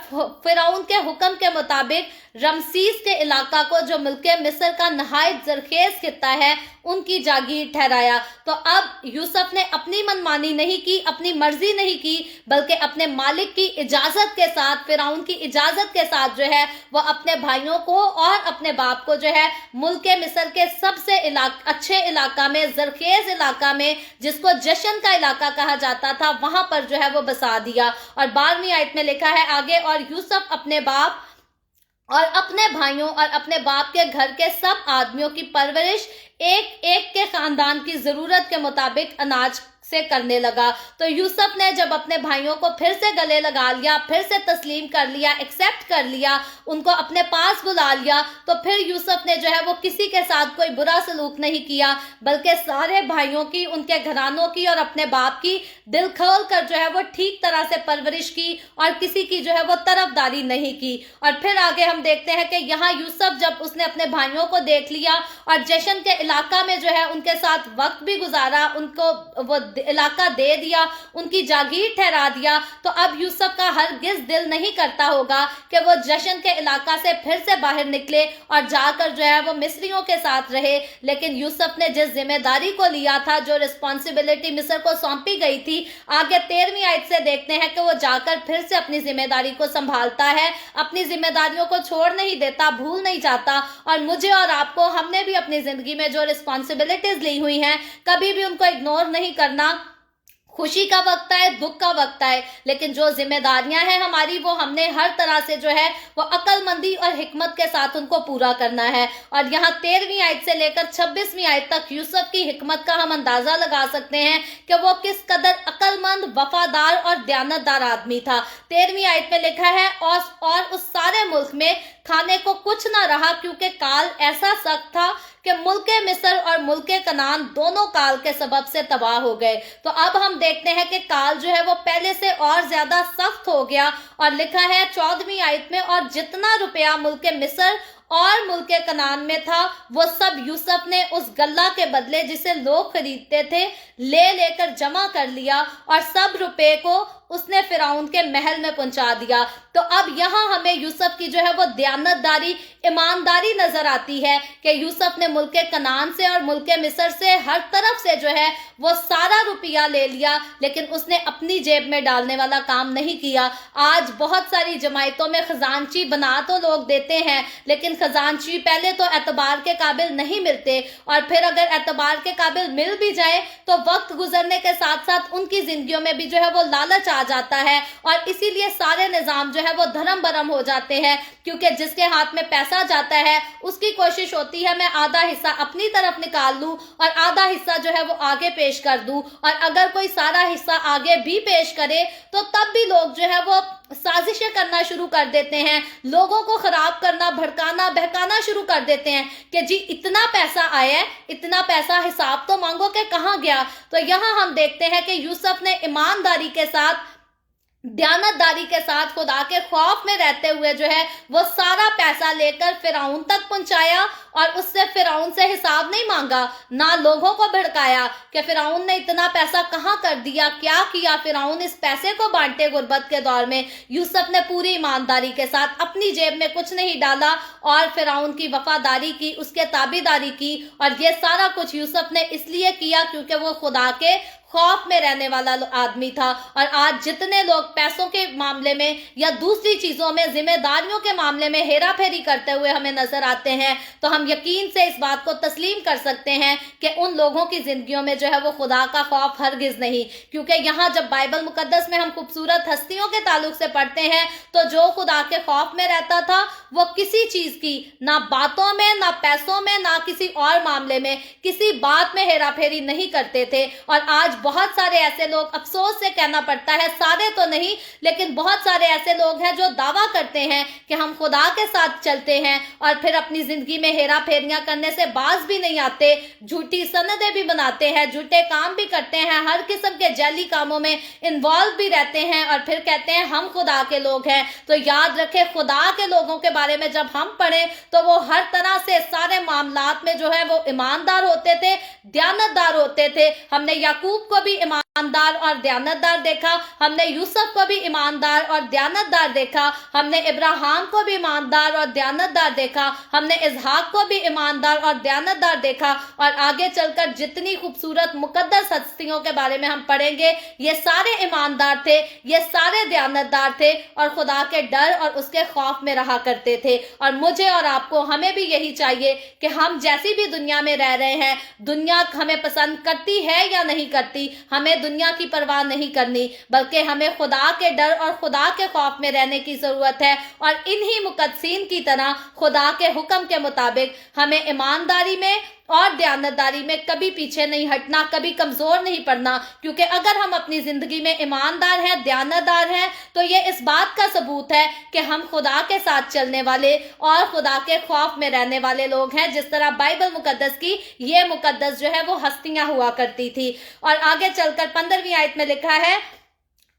फिरौन के हुक्म के मुताबिक रमसीस के इलाका को, जो मुल्के मिस्र का नहायत जरखेज खित्ता है, उनकी जागीर ठहराया। तो अब यूसुफ ने अपनी मनमानी नहीं की, अपनी मर्जी नहीं की, बल्कि अपने मालिक की इजाजत के साथ, फिरौन की इजाजत के साथ जो है वो अपने भाइयों को और अपने बाप को जो है मुल्के मिस्र के सबसे अच्छे इलाका में, जरखेज इलाका में, जिसको जशन का इलाका कहा जाता था, वहां पर जो है वो बसा दिया। और 12वीं आयत में लिखा है आगे, और यूसुफ अपने बाप और अपने भाइयों और अपने बाप के घर के सब आदमियों की परवरिश एक एक के खानदान की जरूरत के मुताबिक अनाज से करने लगा। तो यूसुफ ने जब अपने भाइयों को फिर से गले लगा लिया, फिर से तस्लीम कर लिया, एक्सेप्ट कर लिया, उनको अपने पास बुला लिया, तो फिर यूसुफ ने जो है वो किसी के साथ कोई बुरा सलूक नहीं किया, बल्कि सारे भाइयों की, उनके घरानों की और अपने बाप की दिल खोल कर जो है वो ठीक तरह से परवरिश की और किसी की जो है वो तरफदारी नहीं की। और फिर आगे हम देखते हैं कि यहाँ यूसुफ जब उसने अपने भाइयों को देख लिया और जशन के इलाका में जो है उनके साथ वक्त भी गुजारा, उनको वो इलाका दे दिया, उनकी जागीर ठहरा दिया, तो अब यूसुफ का हरगिज दिल नहीं करता होगा कि वो जशन के इलाका से फिर से बाहर निकले और जाकर जो है वो मिस्रियों के साथ रहे। लेकिन यूसुफ ने जिस जिम्मेदारी को लिया था, जो रिस्पॉन्सिबिलिटी मिस्र को सौंपी गई थी, आगे 13वीं आयत से देखते हैं कि वो जाकर फिर से अपनी जिम्मेदारी को संभालता है, अपनी जिम्मेदारियों को छोड़ नहीं देता, भूल नहीं जाता। और मुझे और आपको, हमने भी अपनी जिंदगी में जो रिस्पॉन्सिबिलिटीज ली हुई हैं, कभी भी उनको इग्नोर नहीं करना। खुशी का वक्त है, दुख का वक्त है, लेकिन जो जिम्मेदारियां हैं हमारी, वो हमने हर तरह से जो है वो अक्लमंदी और हिकमत के साथ उनको पूरा करना है। और यहाँ 13वीं आयत से लेकर 26वीं आयत तक यूसुफ की हिकमत का हम अंदाजा लगा सकते हैं कि वो किस कदर अक्लमंद, वफादार और दयानतदार आदमी था। 13वीं आयत में लिखा है, और उस सारे मुल्क में खाने को कुछ ना रहा, क्योंकि काल ऐसा सख्त था कि मुल्के मिस्र और मुल्के कनान दोनों काल के सबब से तबाह हो गए। तो अब हम देखते हैं कि काल जो है वो पहले से और ज्यादा सख्त हो गया। और लिखा है 14वीं आयत में, और जितना रुपया मुल्के मिस्र और मुल्के कनान में था, वो सब यूसुफ ने उस गल्ला के बदले जिसे लोग खरीदते थे ले लेकर जमा कर लिया, और सब रुपए को उसने फिरौन के महल में पहुंचा दिया। तो अब यहाँ हमें यूसुफ की जो है वो दयानतदारी, ईमानदारी नजर आती है कि यूसुफ ने मुल्के कनान से और मुल्के मिस्र से हर तरफ से जो है वो सारा रुपया ले लिया, लेकिन उसने अपनी जेब में डालने वाला काम नहीं किया। आज बहुत सारी जमायतों में खजानची बना तो लोग देते हैं, लेकिन खजानची पहले तो एतबार के काबिल नहीं मिलते, और फिर अगर एतबार के काबिल मिल भी जाए तो वक्त गुजरने के साथ साथ उनकी जिंदगियों में भी जो है वो लालच आ जाता है, और इसीलिए सारे निजाम जो है वो धर्म बरम हो जाते हैं। क्योंकि जिसके हाथ में पैसा जाता है उसकी कोशिश होती है मैं आधा हिस्सा अपनी तरफ निकाल लूं और आधा हिस्सा जो है वो आगे पेश कर दूं, और अगर कोई सारा हिस्सा आगे भी पेश करे तो तब भी लोग जो है वो साजिशें करना शुरू कर देते हैं, लोगों को खराब करना, भड़काना, बहकाना शुरू कर देते हैं कि जी इतना पैसा आया है, इतना पैसा हिसाब तो मांगो कि कहाँ गया। तो यहाँ हम देखते हैं कि यूसुफ ने ईमानदारी के साथ, दयानतदारी के साथ, खुदा के खौफ में रहते हुए जो है वो सारा पैसा लेकर फिरौन तक पहुंचाया, और उससे फिरौन से हिसाब नहीं मांगा, ना लोगों को भड़काया कि फिरौन ने इतना पैसा कहाँ कर दिया, क्या किया फिरौन, इस पैसे को बांटे गुर्बत के दौर में। यूसुफ ने पूरी ईमानदारी के साथ अपनी जेब में कुछ नहीं डाला और फिरौन की वफादारी की, उसके ताबेदारी की, और ये सारा कुछ यूसुफ ने इसलिए किया क्योंकि वो खुदा के खौफ में रहने वाला आदमी था। और आज जितने लोग पैसों के मामले में या दूसरी चीजों में, जिम्मेदारियों के मामले में हेरा फेरी करते हुए हमें नजर आते हैं, तो हम यकीन से इस बात को तस्लीम कर सकते हैं कि उन लोगों की जिंदगियों में जो है वो खुदा का खौफ हरगिज नहीं। क्योंकि यहाँ जब बाइबल मुकद्दस में हम खूबसूरत हस्तियों के ताल्लुक से पढ़ते हैं, तो जो खुदा के खौफ में रहता था वो किसी चीज की, ना बातों में, ना पैसों में, ना किसी और मामले में, किसी बात में हेरा फेरी नहीं करते थे। और आज बहुत सारे ऐसे लोग, अफसोस से कहना पड़ता है, सारे तो नहीं लेकिन बहुत सारे ऐसे लोग हैं जो दावा करते हैं कि हम खुदा के साथ चलते हैं और फिर अपनी जिंदगी में हेरा फेरियां करने से बाज भी नहीं आते, झूठी सनदें भी बनाते हैं, झूठे काम भी करते हैं, हर किस्म के जाली कामों में इन्वॉल्व भी रहते हैं और फिर कहते हैं हम खुदा के लोग हैं। तो याद रखें, खुदा के लोगों के बारे में जब हम पढ़ें तो वो हर तरह से सारे मामलात में जो है वो ईमानदार होते थे, दयानतदार होते थे। हमने याकूब को भी ईमानदार और दयानतदार देखा, हमने यूसुफ को भी ईमानदार और दयानतदार देखा, हमने इब्राहिम को भी ईमानदार और दयानतदार देखा, हमने इसहाक को भी ईमानदार और दयानतदार देखा। और आगे चलकर जितनी खूबसूरत मुकद्दस हस्तियों के बारे में हम पढ़ेंगे, ये सारे ईमानदार थे, ये सारे दयानतदार थे और खुदा के डर और उसके खौफ में रहा करते थे। और मुझे और आपको, हमें भी यही चाहिए कि हम जैसी भी दुनिया में रह रहे हैं, दुनिया हमें पसंद करती है या नहीं करती, हमें दुनिया की परवाह नहीं करनी, बल्कि हमें खुदा के डर और खुदा के खौफ में रहने की जरूरत है। और इन्हीं मुकद्दसीन की तरह खुदा के हुक्म के मुताबिक हमें ईमानदारी में और दयानतदारी में कभी पीछे नहीं हटना, कभी कमजोर नहीं पड़ना, क्योंकि अगर हम अपनी जिंदगी में ईमानदार हैं, दयानतदार हैं, तो ये इस बात का सबूत है कि हम खुदा के साथ चलने वाले और खुदा के खौफ में रहने वाले लोग हैं, जिस तरह बाइबल मुकद्दस की ये मुकद्दस जो है वो हस्तियां हुआ करती थी। और आगे चलकर 15वीं आयत में लिखा है,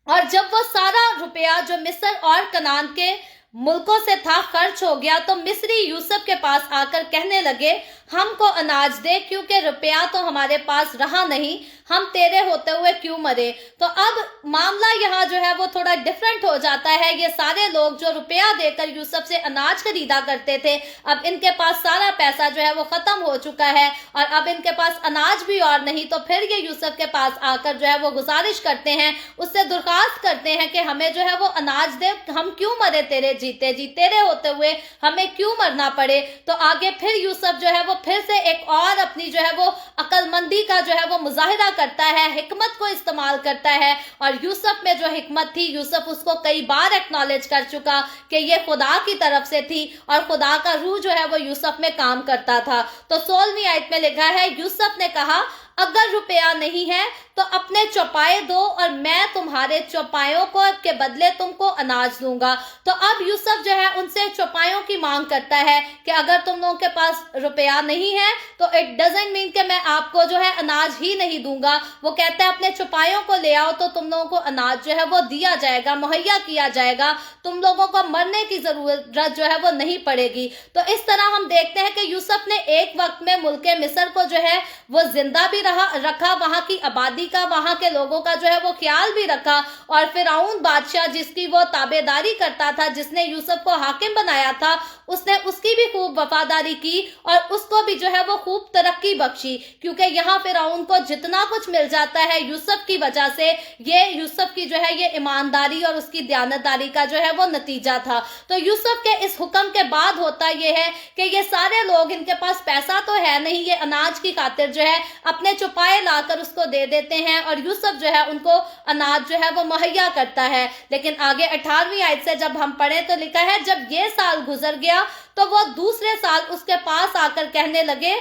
और जब वो सारा रुपया जो मिस्र और कनान के मुल्कों से था खर्च हो गया, तो मिस्री यूसुफ के पास आकर कहने लगे, हमको अनाज दे, क्योंकि रुपया तो हमारे पास रहा नहीं, हम तेरे होते हुए क्यों मरे। तो अब मामला यहाँ जो है वो थोड़ा डिफरेंट हो जाता है। ये सारे लोग जो रुपया देकर यूसुफ से अनाज खरीदा करते थे, अब इनके पास सारा पैसा जो है वो खत्म हो चुका है और अब इनके पास अनाज भी और नहीं। तो फिर ये यूसुफ के पास आकर जो है वो गुजारिश करते हैं, उससे दरख्वास्त करते हैं कि हमें जो है वो अनाज दे, हम क्यों मरे तेरे जीते जी, तेरे होते हुए हमें क्यों मरना पड़े। तो आगे फिर यूसुफ जो है वो फिर से एक और अपनी जो है वो अक्लमंदी का जो है वो मुजाहिरा करता है, हिकमत को इस्तेमाल करता है। और यूसुफ में जो हिकमत थी, यूसुफ उसको कई बार एक्नॉलेज कर चुका कि ये खुदा की तरफ से थी और खुदा का रूह जो है वो यूसुफ में काम करता था। तो 16वीं आयत में लिखा है, यूसुफ ने कहा, अगर रुपया नहीं है तो अपने चौपाए दो और मैं तुम्हारे चौपायों को के बदले तुमको अनाज दूंगा। तो अब यूसुफ जो है उनसे चौपायों की मांग करता है कि अगर तुम लोगों के पास रुपया नहीं है तो इट डजंट मीन कि मैं आपको जो है अनाज ही नहीं दूंगा। वो कहता है अपने चौपायों को ले आओ तो तुम लोगों को अनाज जो है वो दिया जाएगा, मुहैया किया जाएगा, तुम लोगों को मरने की जरूरत जो है वो नहीं पड़ेगी। तो इस तरह हम देखते हैं कि यूसुफ ने एक वक्त में मुल्क मिस्र को जो है वो जिंदा भी रखा, वहां की आबादी का, वहां के लोगों का जो है वो ख्याल भी रखा। और फिरौन बादशाह जिसकी वो ताबेदारी करता था, जिसने यूसुफ को हाकिम बनाया था, उसने उसकी भी खूब वफादारी की और उसको भी जो है वो खूब तरक्की बख्शी, क्योंकि यहाँ फिरौन को जितना कुछ मिल जाता है यूसुफ की वजह से, ये यूसुफ की जो है ये ईमानदारी और उसकी दयानतदारी का जो है वो नतीजा था। तो यूसुफ के इस हुक्म के बाद होता ये है कि ये सारे लोग, इनके पास पैसा तो है नहीं, ये अनाज की खातिर जो है अपने चौपाए लाकर उसको दे देते हैं और यूसुफ जो है उनको अनाज जो है वो मुहैया करता है। लेकिन आगे 18वीं आयत से जब हम पढ़े तो लिखा है, जब ये साल गुजर गया तो वो दूसरे साल उसके पास आकर कहने लगे,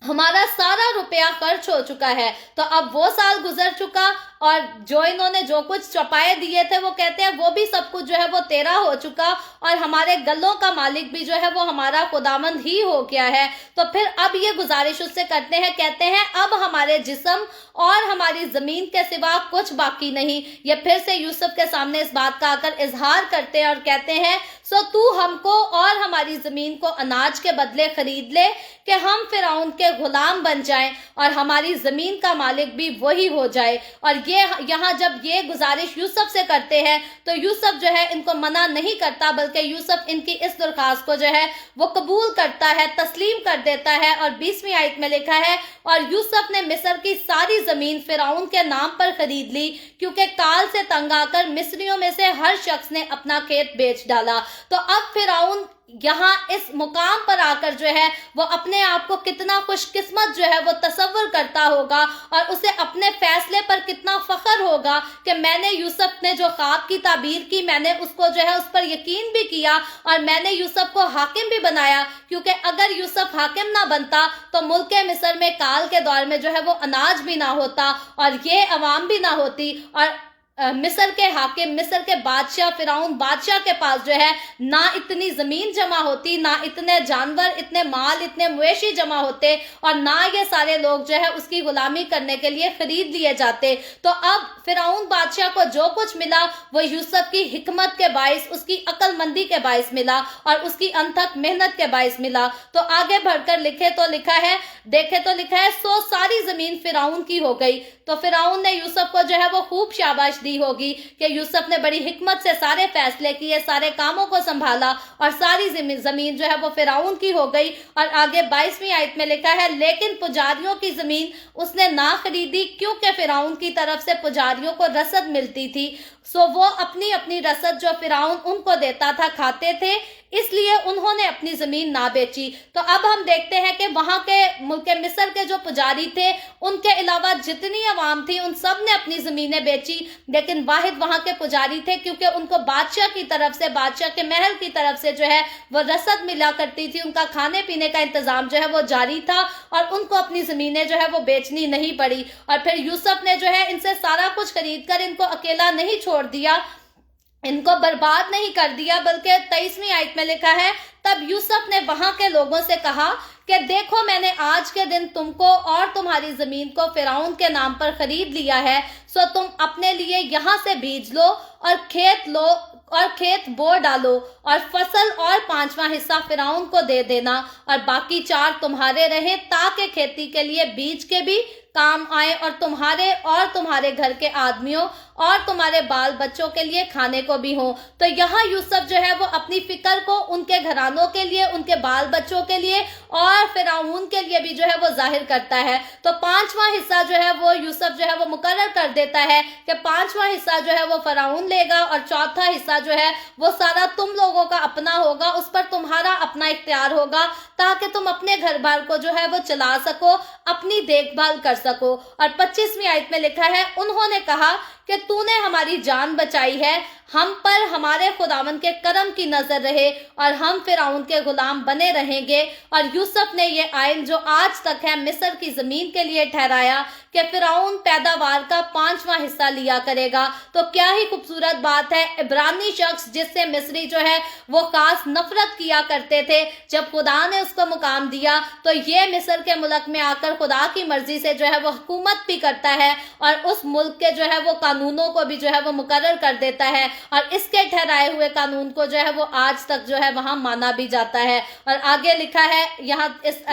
हमारा सारा रुपया खर्च हो चुका है। तो अब वो साल गुजर चुका और जो इन्होंने जो कुछ चौपाए दिए थे वो कहते हैं वो भी सब कुछ जो है वो तेरा हो चुका और हमारे गलों का मालिक भी जो है वो हमारा खुदामंद ही हो गया है। तो फिर अब ये गुजारिश उससे करते हैं, कहते हैं अब हमारे जिस्म और हमारी जमीन के सिवा कुछ बाकी नहीं। ये फिर से यूसुफ के सामने इस बात का आकर इजहार करते हैं और कहते हैं, सो तू हमको और हमारी जमीन को अनाज के बदले खरीद ले कि हम फिरौन के गुलाम बन जाएं और हमारी जमीन का मालिक भी वही हो जाए। और ये यहाँ जब ये गुजारिश यूसुफ से करते हैं तो यूसुफ जो है इनको मना नहीं करता, बल्कि यूसुफ इनकी इस दरख्वास्त को जो है वो कबूल करता है, तस्लीम कर देता है। और 20वीं आयत में लिखा है, और यूसुफ ने मिस्र की सारी जमीन फिरौन के नाम पर खरीद ली, क्योंकि काल से तंग आकर मिस्रियों में से हर शख्स ने अपना खेत बेच डाला। तो अब फिरौन یہاں اس مقام پر آ کر جو ہے وہ اپنے آپ کو کتنا خوش قسمت جو ہے وہ تصور کرتا ہوگا، اور اسے اپنے فیصلے پر کتنا فخر ہوگا کہ میں نے یوسف نے جو خواب کی تعبیر کی، میں نے اس کو جو ہے اس پر یقین بھی کیا، اور میں نے یوسف کو حاکم بھی بنایا، کیونکہ اگر یوسف حاکم نہ بنتا تو ملک مصر میں کال کے دور میں جو ہے وہ اناج بھی نہ ہوتا اور یہ عوام بھی نہ ہوتی، اور مصر کے حاکم، مصر کے بادشاہ، فرعون بادشاہ کے پاس جو ہے نہ اتنی زمین جمع ہوتی، نہ اتنے جانور، اتنے مال، اتنے مویشی جمع ہوتے، اور نہ یہ سارے لوگ جو ہے اس کی غلامی کرنے کے لیے خرید لیے جاتے۔ تو اب فرعون بادشاہ کو جو کچھ ملا وہ یوسف کی حکمت کے باعث، اس کی عقل مندی کے باعث ملا، اور اس کی انتھک محنت کے باعث ملا۔ تو آگے بڑھ کر دیکھے تو لکھا ہے 100 ساری زمین فرعون کی ہو گئی۔ تو فرعون نے یوسف کو جو ہے وہ خوب شاباش دی ہوگی کہ یوسف نے بڑی حکمت سے سارے فیصلے کیے، سارے کاموں کو سنبھالا، اور ساری زمین جو ہے وہ فرعون کی ہو گئی۔ اور آگے 22ویں آیت میں لکھا ہے، لیکن پجاریوں کی زمین اس نے نہ خریدی، کیونکہ فرعون کی طرف سے پجاریوں کو رسد ملتی تھی، سو وہ اپنی اپنی رسد جو فرعون ان کو دیتا تھا کھاتے تھے، اس لیے انہوں نے اپنی زمین نہ بیچی۔ تو اب ہم دیکھتے ہیں کہ وہاں کے ملک مصر کے جو پجاری تھے، ان کے علاوہ جتنی عوام تھی ان سب نے اپنی زمینیں بیچی، لیکن واحد وہاں کے پجاری تھے، کیونکہ ان کو بادشاہ کی طرف سے، بادشاہ کے محل کی طرف سے جو ہے وہ رسد ملا کرتی تھی، ان کا کھانے پینے کا انتظام جو ہے وہ جاری تھا، اور ان کو اپنی زمینیں جو ہے وہ بیچنی نہیں پڑی۔ اور پھر یوسف نے جو ہے ان سے سارا کچھ خرید کر ان کو اکیلا نہیں چھوڑ دیا، ان کو برباد نہیں کر دیا، بلکہ 23ویں آیت میں لکھا ہے، تب یوسف نے وہاں کے لوگوں سے کہا کہ دیکھو میں نے آج کے دن تم کو اور تمہاری زمین کو فرعون کے نام پر خرید لیا ہے، سو تم اپنے لیے یہاں سے بیج لو اور کھیت بو ڈالو، اور فصل اور 5واں حصہ فرعون کو دے دینا، اور باقی 4 تمہارے رہیں، تاکہ کھیتی کے لیے بیج کے بھی کام آئے، اور تمہارے گھر کے آدمیوں اور تمہارے بال بچوں کے لیے کھانے کو بھی ہوں۔ تو یہاں یوسف جو ہے وہ اپنی فکر کو ان کے گھرانوں کے لیے، ان کے بال بچوں کے لیے اور فرعون کے لیے بھی جو ہے وہ ظاہر کرتا ہے۔ تو 5واں حصہ جو ہے وہ یوسف جو ہے وہ مقرر کر دیتا ہے کہ 5واں حصہ جو ہے وہ فرعون لے گا، اور 4تھا حصہ جو ہے وہ سارا تم لوگوں کا اپنا ہوگا، اس پر تمہارا اپنا اختیار ہوگا، تاکہ تم اپنے گھر بار کو جو ہے وہ چلا سکو، اپنی دیکھ بھال کر سکو۔ اور 25ویں آیت میں لکھا ہے، انہوں نے کہا کہ تو نے ہماری جان بچائی ہے، ہم پر ہمارے خداوند کے کرم کی نظر رہے، اور ہم فرعون کے غلام بنے رہیں گے۔ اور یوسف نے یہ آئین جو آج تک ہے مصر کی زمین کے لیے ٹھہرایا کہ فرعون پیداوار کا 5واں حصہ لیا کرے گا۔ تو کیا ہی خوبصورت بات ہے، عبرانی شخص جس سے مصری جو ہے وہ خاص نفرت کیا کرتے تھے، جب خدا نے اس کو مقام دیا تو یہ مصر کے ملک میں آ کر خدا کی مرضی سے جو ہے وہ حکومت بھی کرتا ہے، اور اس ملک کے جو ہے وہ قانونوں کو بھی جو ہے وہ مقرر کر دیتا ہے، اور اس کے ٹھہرائے ہوئے قانون کو جو ہے وہ آج تک جو ہے وہاں مانا بھی جاتا ہے۔ اور آگے لکھا ہے، یہاں اس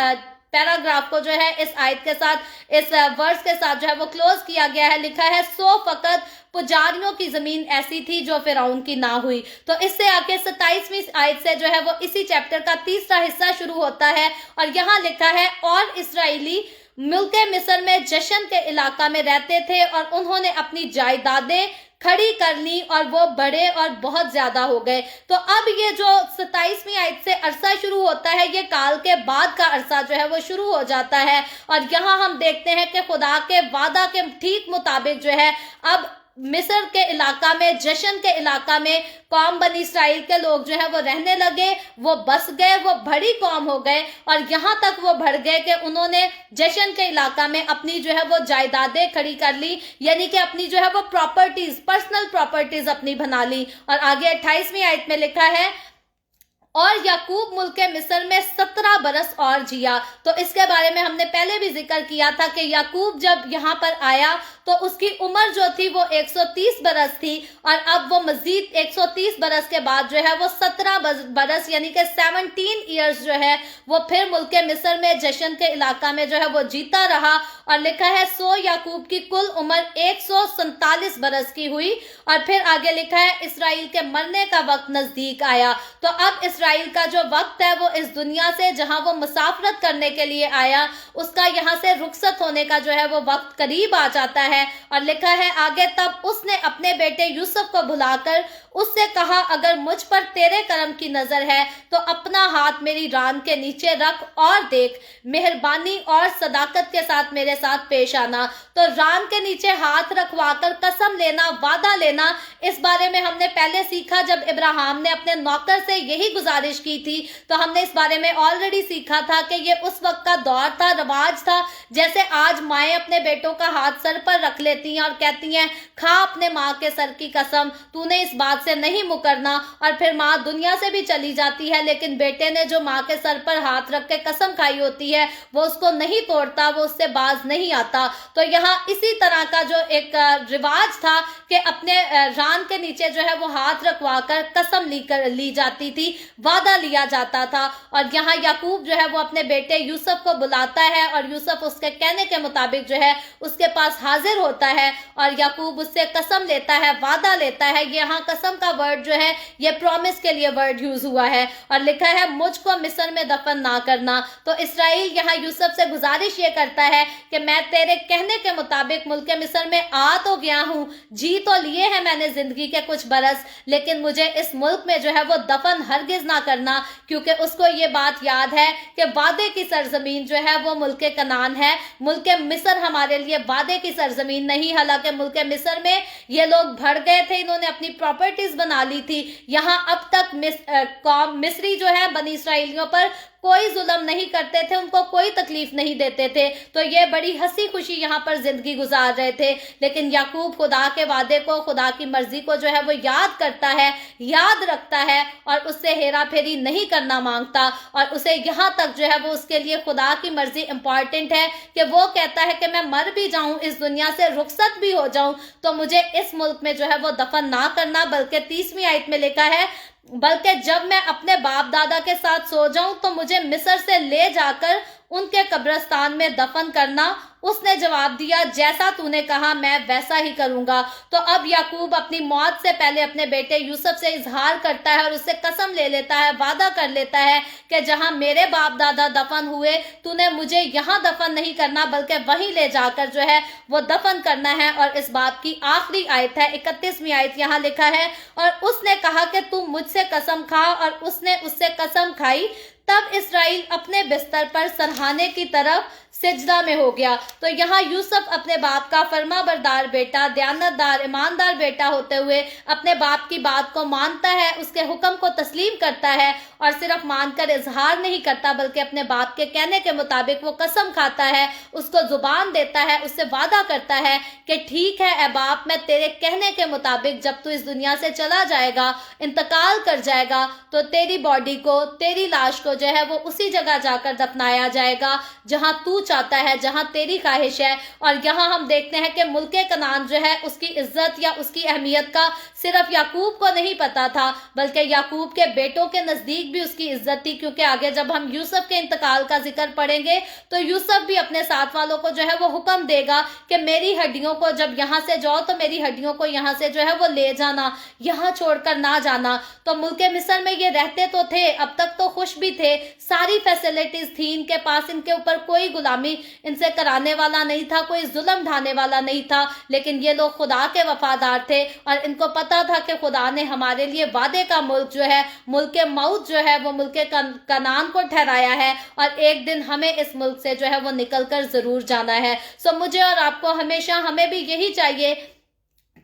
پیراگراف کو جو ہے اس آیت کے ساتھ، اس ورس کے ساتھ جو ہے وہ کلوز کیا گیا ہے، لکھا ہے 100 فقط پجاریوں کی زمین ایسی تھی جو فرعون کی نہ ہوئی۔ تو اس سے آگے 27ویں آیت سے جو ہے وہ اسی چیپٹر کا 3را حصہ شروع ہوتا ہے، اور یہاں لکھا ہے، اور اسرائیلی ملک مصر میں جشن کے علاقہ میں رہتے تھے، اور انہوں نے اپنی جائیدادیں کھڑی کر لی، اور وہ بڑے اور بہت زیادہ ہو گئے۔ تو اب یہ جو 27ویں آیت سے عرصہ شروع ہوتا ہے، یہ کال کے بعد کا عرصہ جو ہے وہ شروع ہو جاتا ہے، اور یہاں ہم دیکھتے ہیں کہ خدا کے وعدہ کے ٹھیک مطابق جو ہے اب مصر کے علاقہ میں، جشن کے علاقہ میں قوم بنی اسرائیل کے لوگ جو ہے وہ رہنے لگے، وہ بس گئے، وہ بڑی قوم ہو گئے، اور یہاں تک وہ بڑھ گئے کہ انہوں نے جشن کے علاقہ میں اپنی جو ہے وہ جائیدادیں کھڑی کر لی، یعنی کہ اپنی جو ہے وہ پراپرٹیز، پرسنل پراپرٹیز اپنی بنا لی۔ اور آگے 28ویں آیت میں لکھا ہے، اور یعقوب ملک مصر میں 17 برس اور جیا۔ تو اس کے بارے میں ہم نے پہلے بھی ذکر کیا تھا کہ یعقوب جب یہاں پر آیا تو اس کی عمر جو تھی وہ 130 برس تھی، اور اب وہ مزید 130 برس کے بعد جو ہے وہ 17 برس یعنی کہ 17 ایئرز جو ہے وہ پھر ملک مصر میں جشن کے علاقہ میں جو ہے وہ جیتا رہا، اور لکھا ہے یعقوب کی کل عمر 147 برس کی ہوئی۔ اور پھر آگے لکھا ہے، اسرائیل کے مرنے کا وقت نزدیک آیا۔ تو اب اسرائیل کا جو وقت ہے وہ اس دنیا سے جہاں وہ مسافرت کرنے کے لیے آیا، اس کا یہاں سے رخصت ہونے کا جو ہے وہ وقت قریب آ جاتا ہے۔ है। और लिखा है आगे, तब उसने अपने बेटे यूसुफ को बुलाकर उससे कहा, अगर मुझ पर तेरे करम की नजर है तो अपना हाथ मेरी रान के नीचे रख और देख, मेहरबानी और सदाकत के साथ मेरे साथ पेश आना। तो रान के नीचे हाथ रखवाकर कसम लेना, वादा लेना, इस बारे में हमने पहले सीखा जब इब्राहिम ने अपने नौकर से यही गुजारिश की थी। तो हमने इस बारे में ऑलरेडी सीखा था कि ये उस वक्त का दौर था, रवाज था। जैसे आज माएं अपने बेटों का हाथ सर पर रख लेती हैं और कहती हैं, खा अपने माँ के सर की कसम, तूने इस बात से नहीं मुकरना। और फिर माँ दुनिया से भी चली जाती है, लेकिन बेटे ने जो माँ के सर पर हाथ रख के कसम खाई होती है वो उसको नहीं तोड़ता, वो उससे बाज नहीं आता। तो यहाँ इसी तरह का जो एक रिवाज था कि अपने रान के नीचे जो है वो हाथ रखवाकर कसम ली जाती थी, वादा लिया जाता था। और यहाँ याकूब जो है वो अपने बेटे यूसुफ को बुलाता है और यूसुफ उसके कहने के मुताबिक जो है उसके पास हाजिर होता है और याकूब उससे कसम लेता है, वादा लेता है। यहाँ कसम का वर्ड जो है ये प्रॉमिस के लिए वर्ड यूज हुआ है और लिखा है, मुझको मिस्र में दफन ना करना। तो इसराइल यहाँ यूसुफ से गुजारिश ये करता है कि मैं तेरे कहने के मुताबिक मुल्क मिस्र में आ तो गया हूँ, जी तो लिए हैं मैंने जिंदगी के कुछ बरस, लेकिन मुझे इस मुल्क में जो है वो दफन हरगिज ना करना, क्योंकि उसको ये बात याद है कि वादे की सरजमीन जो है वो मुल्क कनान है। मुल्क मिस्र हमारे लिए वादे की सरजमीन नहीं। हालांकि मुल्क मिस्र में ये लोग भर गए थे, इन्होंने अपनी प्रॉपर्टीज बना ली थी। यहाँ अब तक कौम मिस्री जो है बनी इसराइलियों पर कोई जुल्म नहीं करते थे, उनको कोई तकलीफ नहीं देते थे। तो ये बड़ी हंसी खुशी यहाँ पर जिंदगी गुजार रहे थे। लेकिन याकूब खुदा के वादे को, खुदा की मर्जी को जो है वो याद करता है, याद रखता है और उससे हेरा फेरी नहीं करना मांगता। और उसे यहाँ तक जो है वो उसके लिए खुदा की मर्जी इंपॉर्टेंट है कि वो कहता है कि मैं मर भी जाऊं, इस दुनिया से रुखसत भी हो जाऊं, तो मुझे इस मुल्क में जो है वो दफन ना करना। बल्कि 30वीं आयत में लिखा है, बल्कि जब मैं अपने बाप दादा के साथ सो जाऊं तो मुझे मिस्र से ले जाकर उनके कब्रिस्तान में दफन करना। उसने जवाब दिया, जैसा तूने कहा मैं वैसा ही करूंगा। तो अब याकूब अपनी मौत से पहले अपने बेटे यूसुफ से इजहार करता है और उससे कसम ले लेता है, वादा कर लेता है कि जहां मेरे बाप दादा दफन हुए, तूने मुझे यहाँ दफन नहीं करना बल्कि वहीं ले जाकर जो है वो दफन करना है। और इस बात की आखिरी आयत है, 31वीं आयत, यहाँ लिखा है, और उसने कहा कि तू मुझसे कसम खा, और उसने उससे कसम खाई। तब इसराइल अपने बिस्तर पर सरहाने की तरफ सिजदा में हो गया। तो यहाँ यूसुफ अपने बाप का फर्माबरदार बेटा, दयानतदार, ईमानदार बेटा होते हुए अपने बाप की बात को मानता है, उसके हुक्म को तस्लीम करता है और सिर्फ मानकर इजहार नहीं करता बल्कि अपने बाप के कहने के मुताबिक वो कसम खाता है, उसको जुबान देता है, उससे वादा करता है कि ठीक है ए बाप, मैं तेरे कहने के मुताबिक जब तू इस दुनिया से चला जाएगा, इंतकाल कर जाएगा, तो तेरी बॉडी को, तेरी लाश को जो है वो उसी जगह जाकर दफनाया जाएगा जहां तू चाहता है, जहां तेरी ख्वाहिश है। और यहाँ हम देखते हैं कि मुल्के कनान जो है उसकी इज्जत या उसकी अहमियत का सिर्फ याकूब को नहीं पता था बल्कि याकूब के बेटों के नजदीक भी उसकी इज्जत थी। क्योंकि आगे जब हम यूसुफ के इंतकाल का जिक्र पढ़ेंगे तो यूसुफ भी अपने साथ वालों को जो है वो हुक्म देगा कि मेरी हड्डियों को जब यहाँ से जाओ तो मेरी हड्डियों को यहाँ से जो है वो ले जाना, यहाँ छोड़कर ना जाना। तो मुल्के मिस्र में ये रहते तो थे, अब तक तो खुश भी थे, सारी फैसिलिटीज थी इनके पास, इनके ऊपर कोई गुलामी इनसे कराने वाला नहीं था, कोई जुल्म ढाने वाला नहीं था। लेकिन ये लोग खुदा के वफादार थे और इनको पता था कि खुदा ने हमारे लिए वादे का मुल्क जो है, मुल्क मौत जो है वो मुल्क कनान को ठहराया है और एक दिन हमें इस मुल्क से जो है वो निकलकर जरूर जाना है। सो मुझे और आपको हमेशा, हमें भी यही चाहिए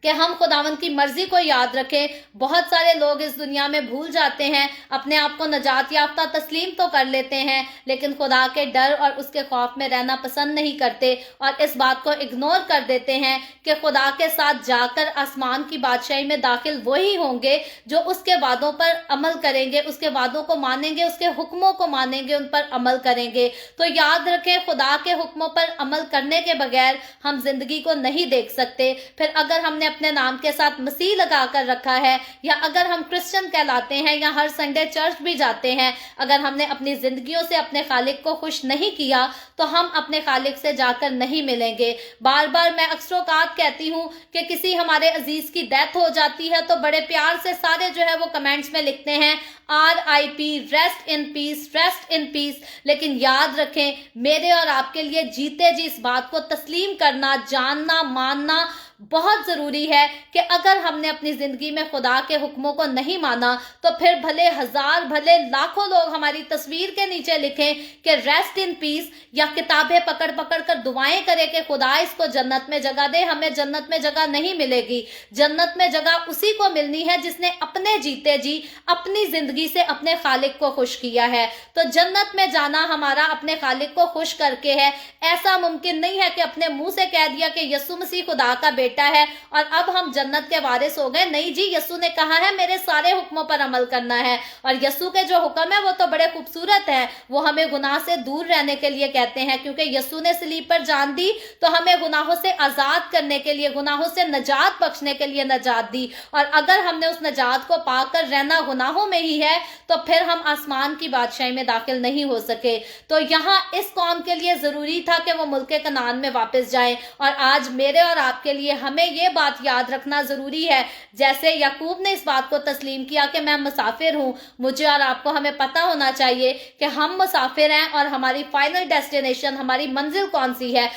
कि हम खुदावंद की मर्जी को याद रखें। बहुत सारे लोग इस दुनिया में भूल जाते हैं, अपने आप को नजात याफ्ता तस्लीम तो कर लेते हैं लेकिन खुदा के डर और उसके खौफ में रहना पसंद नहीं करते और इस बात को इग्नोर कर देते हैं कि खुदा के साथ जाकर आसमान की बादशाही में दाखिल वही होंगे जो उसके वादों पर अमल करेंगे, उसके वादों को मानेंगे, उसके हुक्मों को मानेंगे, उन पर अमल करेंगे। तो याद रखें, खुदा के हुक्मों पर अमल करने के बगैर हम जिंदगी को नहीं देख सकते। फिर अगर हमने अपने नाम के साथ मसीह लगा कर रखा है, या अगर हम क्रिश्चियन कहलाते हैं या हर संडे चर्च भी जाते हैं, अगर हमने अपनी जिंदगियों से अपने खालिक को खुश नहीं किया तो हम अपने खालिक से जाकर नहीं मिलेंगे। बार बार मैं अक्सरोकात कहती हूँ कि किसी हमारे अजीज की डेथ हो जाती है तो बड़े प्यार से सारे जो है वो कमेंट्स में लिखते हैं RIP, rest in peace, rest in peace. लेकिन याद रखें, मेरे और आपके लिए जीते जी इस बात को तस्लीम करना, जानना, मानना बहुत जरूरी है कि अगर हमने अपनी जिंदगी में खुदा के हुक्मों को नहीं माना तो फिर भले हजार भले लाखों लोग हमारी तस्वीर के नीचे लिखें कि रेस्ट इन पीस, या किताबें पकड़ पकड़ कर दुआएं करें कि खुदा इसको जन्नत में जगह दे। हमें जन्नत में जगह नहीं मिलेगी। जन्नत में जगह उसी को मिलनी है जिसने अपने जीते जी अपनी जिंदगी से अपने खालिक को खुश किया है। तो जन्नत में जाना हमारा अपने खालिक को खुश करके है। ऐसा मुमकिन नहीं है कि अपने मुंह से कह दिया कि यीशु मसीह खुदा का बेटा है और अब हम जन्नत के वारिस हो गए। नहीं जी, यीशु ने कहा है मेरे सारे हुक्मों पर अमल करना है, और यीशु के जो हुक्म है वो तो बड़े खूबसूरत हैं। वो हमें गुनाह से दूर रहने के लिए कहते हैं, क्योंकि यीशु ने सलीब पर जान दी तो हमें गुनाहों से आजाद करने के लिए, गुनाहों से नजात बख्शने के लिए नजात दी। और अगर हमने उस नजात को पाकर रहना गुनाहों में ही है तो फिर हम आसमान की बादशाही में दाखिल नहीं हो सके। तो यहाँ इस कौम के लिए जरूरी था कि वो मुल्क कनान में वापस जाएं, और आज मेरे और आपके लिए हमें ये बात याद रखना जरूरी है। जैसे याकूब ने इस बात को तस्लीम किया कि मैं मुसाफिर हूं, मुझे और आपको हमें पता होना चाहिए कि हम मुसाफिर हैं और हमारी फाइनल डेस्टिनेशन, हमारी मंजिल कौन सी है।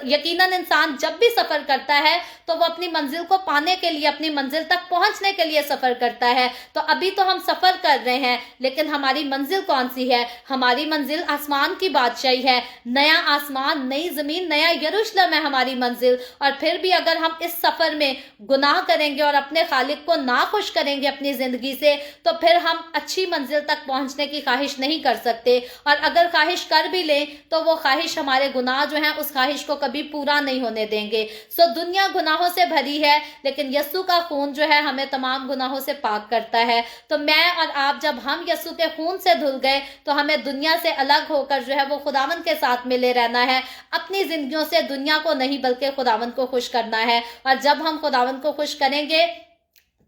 यकीनन इंसान जब भी सफर करता है तो वो अपनी मंजिल को पाने के लिए, अपनी मंजिल तक पहुंचने के लिए सफर करता है। तो अभी तो हम सफर कर रहे हैं, लेकिन हमारी मंजिल कौन सी है? हमारी मंजिल आसमान की बादशाही है। नया आसमान, नई जमीन, नया यरूशलेम है हमारी मंजिल। और फिर भी अगर हम इस सफर में गुनाह करेंगे और अपने खालिक को नाखुश करेंगे अपनी जिंदगी से, तो फिर हम अच्छी मंजिल तक पहुंचने की ख्वाहिश नहीं कर सकते। और अगर ख्वाहिश कर भी लें तो वो ख्वाहिश, हमारे गुनाह जो हैं उस ख्वाहिश को कभी पूरा नहीं होने देंगे। सो दुनिया गुनाहों से भरी है, लेकिन यीशु का खून जो है हमें तमाम गुनाहों से पाक करता है। तो मैं और आप, जब हम यीशु के खून से धुल गए तो हमें दुनिया से अलग होकर जो है वो खुदावंद के साथ मिले रहना है। अपनी जिंदगियों से दुनिया को नहीं बल्कि खुदावंद को खुश करना है। और जब हम खुदावंद को खुश करेंगे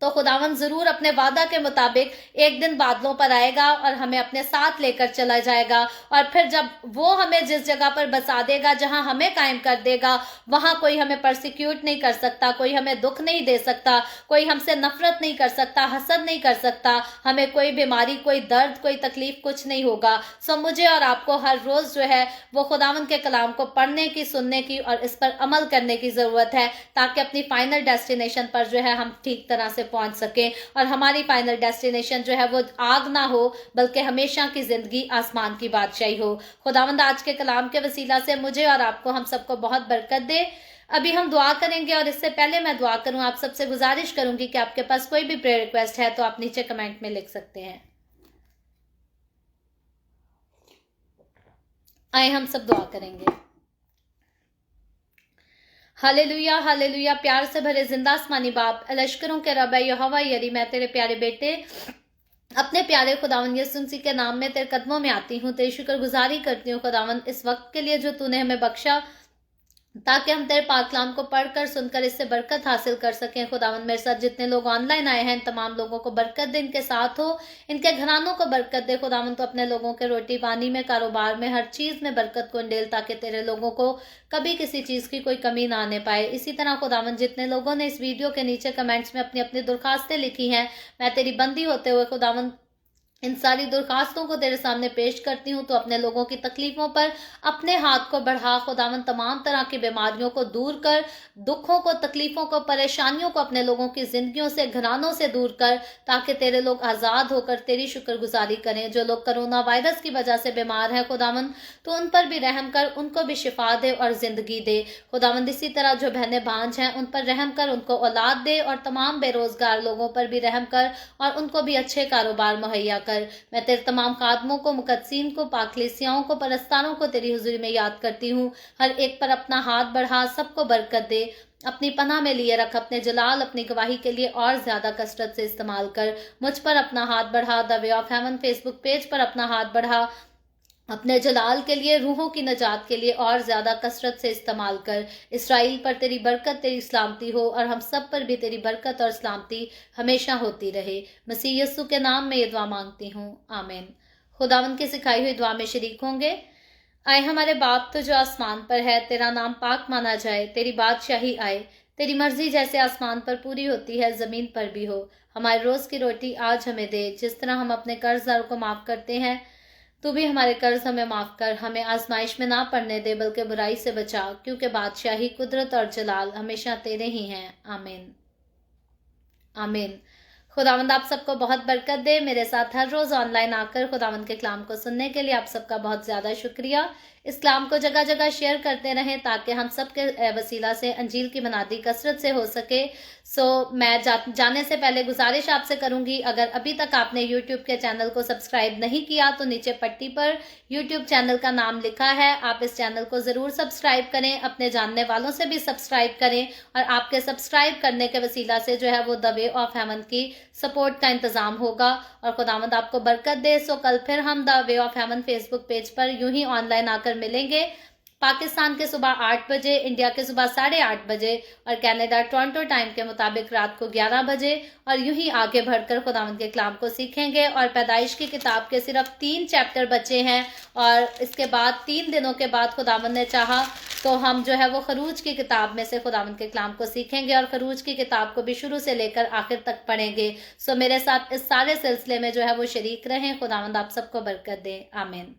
तो खुदावंद जरूर अपने वादा के मुताबिक एक दिन बादलों पर आएगा और हमें अपने साथ लेकर चला जाएगा। और फिर जब वो हमें जिस जगह पर बसा देगा, जहां हमें कायम कर देगा, वहां कोई हमें परसिक्यूट नहीं कर सकता, कोई हमें दुख नहीं दे सकता, कोई हमसे नफरत नहीं कर सकता, हसद नहीं कर सकता, हमें कोई बीमारी, कोई दर्द, कोई तकलीफ, कुछ नहीं होगा। सो मुझे और आपको हर रोज जो है वो खुदावंद के कलाम को पढ़ने की, सुनने की और इस पर अमल करने की जरूरत है, ताकि अपनी फाइनल डेस्टिनेशन पर जो है हम ठीक तरह से पहुंच सके। और हमारी फाइनल डेस्टिनेशन जो है वो आग ना हो, बल्कि हमेशा की जिंदगी आसमान की बादशाही हो। खुदावंद आज के कलाम के वसीला से मुझे और आपको, हम सबको बहुत बरकत दे। अभी हम दुआ करेंगे, और इससे पहले मैं दुआ करूं, आप सबसे गुजारिश करूंगी कि आपके पास कोई भी प्रेयर रिक्वेस्ट है तो आप नीचे कमेंट में लिख सकते हैं। आए हम सब दुआ करेंगे। Hallelujah, hallelujah. प्यार से भरे जिंदा आसमानी बाप, लश्करों के रब यहोवा यरी, मैं तेरे प्यारे बेटे अपने प्यारे खुदावन यीशु मसीह के नाम में तेरे कदमों में आती हूँ। तेरी शुक्रगुजारी करती हूँ खुदावन इस वक्त के लिए जो तूने हमें बख्शा, ताकि हम तेरे पाक कलाम को पढ़कर, सुनकर इससे बरकत हासिल कर सकें। खुदावंद मेरे साथ जितने लोग ऑनलाइन आए हैं, इन तमाम लोगों को बरकत दे, इनके साथ हो, इनके घरानों को बरकत दे। खुदावंद तो अपने लोगों के रोटी पानी में, कारोबार में, हर चीज में बरकत को इंडेल, ताकि तेरे लोगों को कभी किसी चीज की कोई कमी ना आने पाए। इसी तरह खुदावंद जितने लोगों ने इस वीडियो के नीचे कमेंट्स में अपनी अपनी दरखास्तें लिखी हैं, मैं तेरी बंदी होते हुए खुदावंद इन सारी दरखास्तों को तेरे सामने पेश करती हूँ। तो अपने लोगों की तकलीफों पर अपने हाथ को बढ़ा खुदावंद, तमाम तरह की बीमारियों को दूर कर, दुखों को, तकलीफों को, परेशानियों को अपने लोगों की जिंदगियों से, घरानों से दूर कर, ताकि तेरे लोग आज़ाद होकर तेरी शुक्रगुजारी करें। जो लोग कोरोना वायरस की वजह से बीमार हैं खुदावंद, तो उन पर भी रहम कर, उनको भी शिफा दे और जिंदगी दे। खुदावंद इसी तरह जो बहनें बांझ हैं उन पर रहम कर, उनको औलाद दे, और तमाम बेरोजगार लोगों पर भी रहम कर और उनको भी अच्छे कारोबार मुहैया कर। मैं तेरे तमाम खादमों को, मुकद्दसीन को, पाकलीसियाओं को, परस्तारों को तेरी हुजूरी में याद करती हूँ। हर एक पर अपना हाथ बढ़ा, सबको बरकत दे, अपनी पनाह में लिए रख, अपने जलाल, अपनी गवाही के लिए और ज्यादा कसरत से इस्तेमाल कर। मुझ पर अपना हाथ बढ़ा, the way of haven Facebook page पर अपना हाथ बढ़ा, اپنے جلال کے لیے، روحوں کی نجات کے لیے اور زیادہ کثرت سے استعمال کر۔ اسرائیل پر تیری برکت، تیری سلامتی ہو، اور ہم سب پر بھی تیری برکت اور سلامتی ہمیشہ ہوتی رہے۔ مسیح یسوع کے نام میں یہ دعا مانگتی ہوں، آمین۔ خداوند کی سکھائی ہوئی دعا میں شریک ہوں گے۔ آئے ہمارے باپ تو جو آسمان پر ہے، تیرا نام پاک مانا جائے، تیری بادشاہی آئے، تیری مرضی جیسے آسمان پر پوری ہوتی ہے زمین پر بھی ہو۔ ہمارے روز کی روٹی آج ہمیں دے، جس طرح ہم اپنے قرض داروں کو معاف کرتے ہیں، تو بھی ہمارے قرض ہمیں معاف کر، ہمیں آزمائش میں نہ پڑنے دے بلکہ برائی سے بچا، کیونکہ بادشاہی، قدرت اور جلال ہمیشہ تیرے ہی ہیں، آمین، آمین۔ خداوند آپ سب کو بہت برکت دے۔ میرے ساتھ ہر روز آن لائن آ کر خداوند کے کلام کو سننے کے لیے آپ سب کا بہت زیادہ شکریہ۔ اس کلام کو جگہ جگہ شیئر کرتے رہیں تاکہ ہم سب کے وسیلہ سے انجیل کی منادی کثرت سے ہو سکے۔ میں جانے سے پہلے گزارش آپ سے کروں گی، اگر ابھی تک آپ نے یوٹیوب کے چینل کو سبسکرائب نہیں کیا تو نیچے پٹی پر یوٹیوب چینل کا نام لکھا ہے، آپ اس چینل کو ضرور سبسکرائب کریں، اپنے جاننے والوں سے بھی سبسکرائب کریں، اور آپ کے سبسکرائب کرنے کے وسیلہ سے جو ہے وہ دی وے آف ہیون کی سپورٹ کا انتظام ہوگا، اور خداوند آپ کو برکت دے۔ کل پھر ہم the way of heaven Facebook page پیج پر یوں ہی آن لائن آ کر ملیں گے، پاکستان کے صبح 8 بجے، انڈیا کے صبح 8:30 بجے، اور کینیڈا ٹورنٹو ٹائم کے مطابق رات کو 11 بجے، اور یوں ہی آگے بڑھ کر خداوند کے کلام کو سیکھیں گے۔ اور پیدائش کی کتاب کے صرف 3 چیپٹر بچے ہیں، اور اس کے بعد 3 دنوں کے بعد خداوند نے چاہا تو ہم جو ہے وہ خروج کی کتاب میں سے خداوند کے کلام کو سیکھیں گے، اور خروج کی کتاب کو بھی شروع سے لے کر آخر تک پڑھیں گے۔ میرے ساتھ اس سارے سلسلے میں جو ہے وہ شریک رہیں۔ خداوند آپ سب کو برکت دے، آمین۔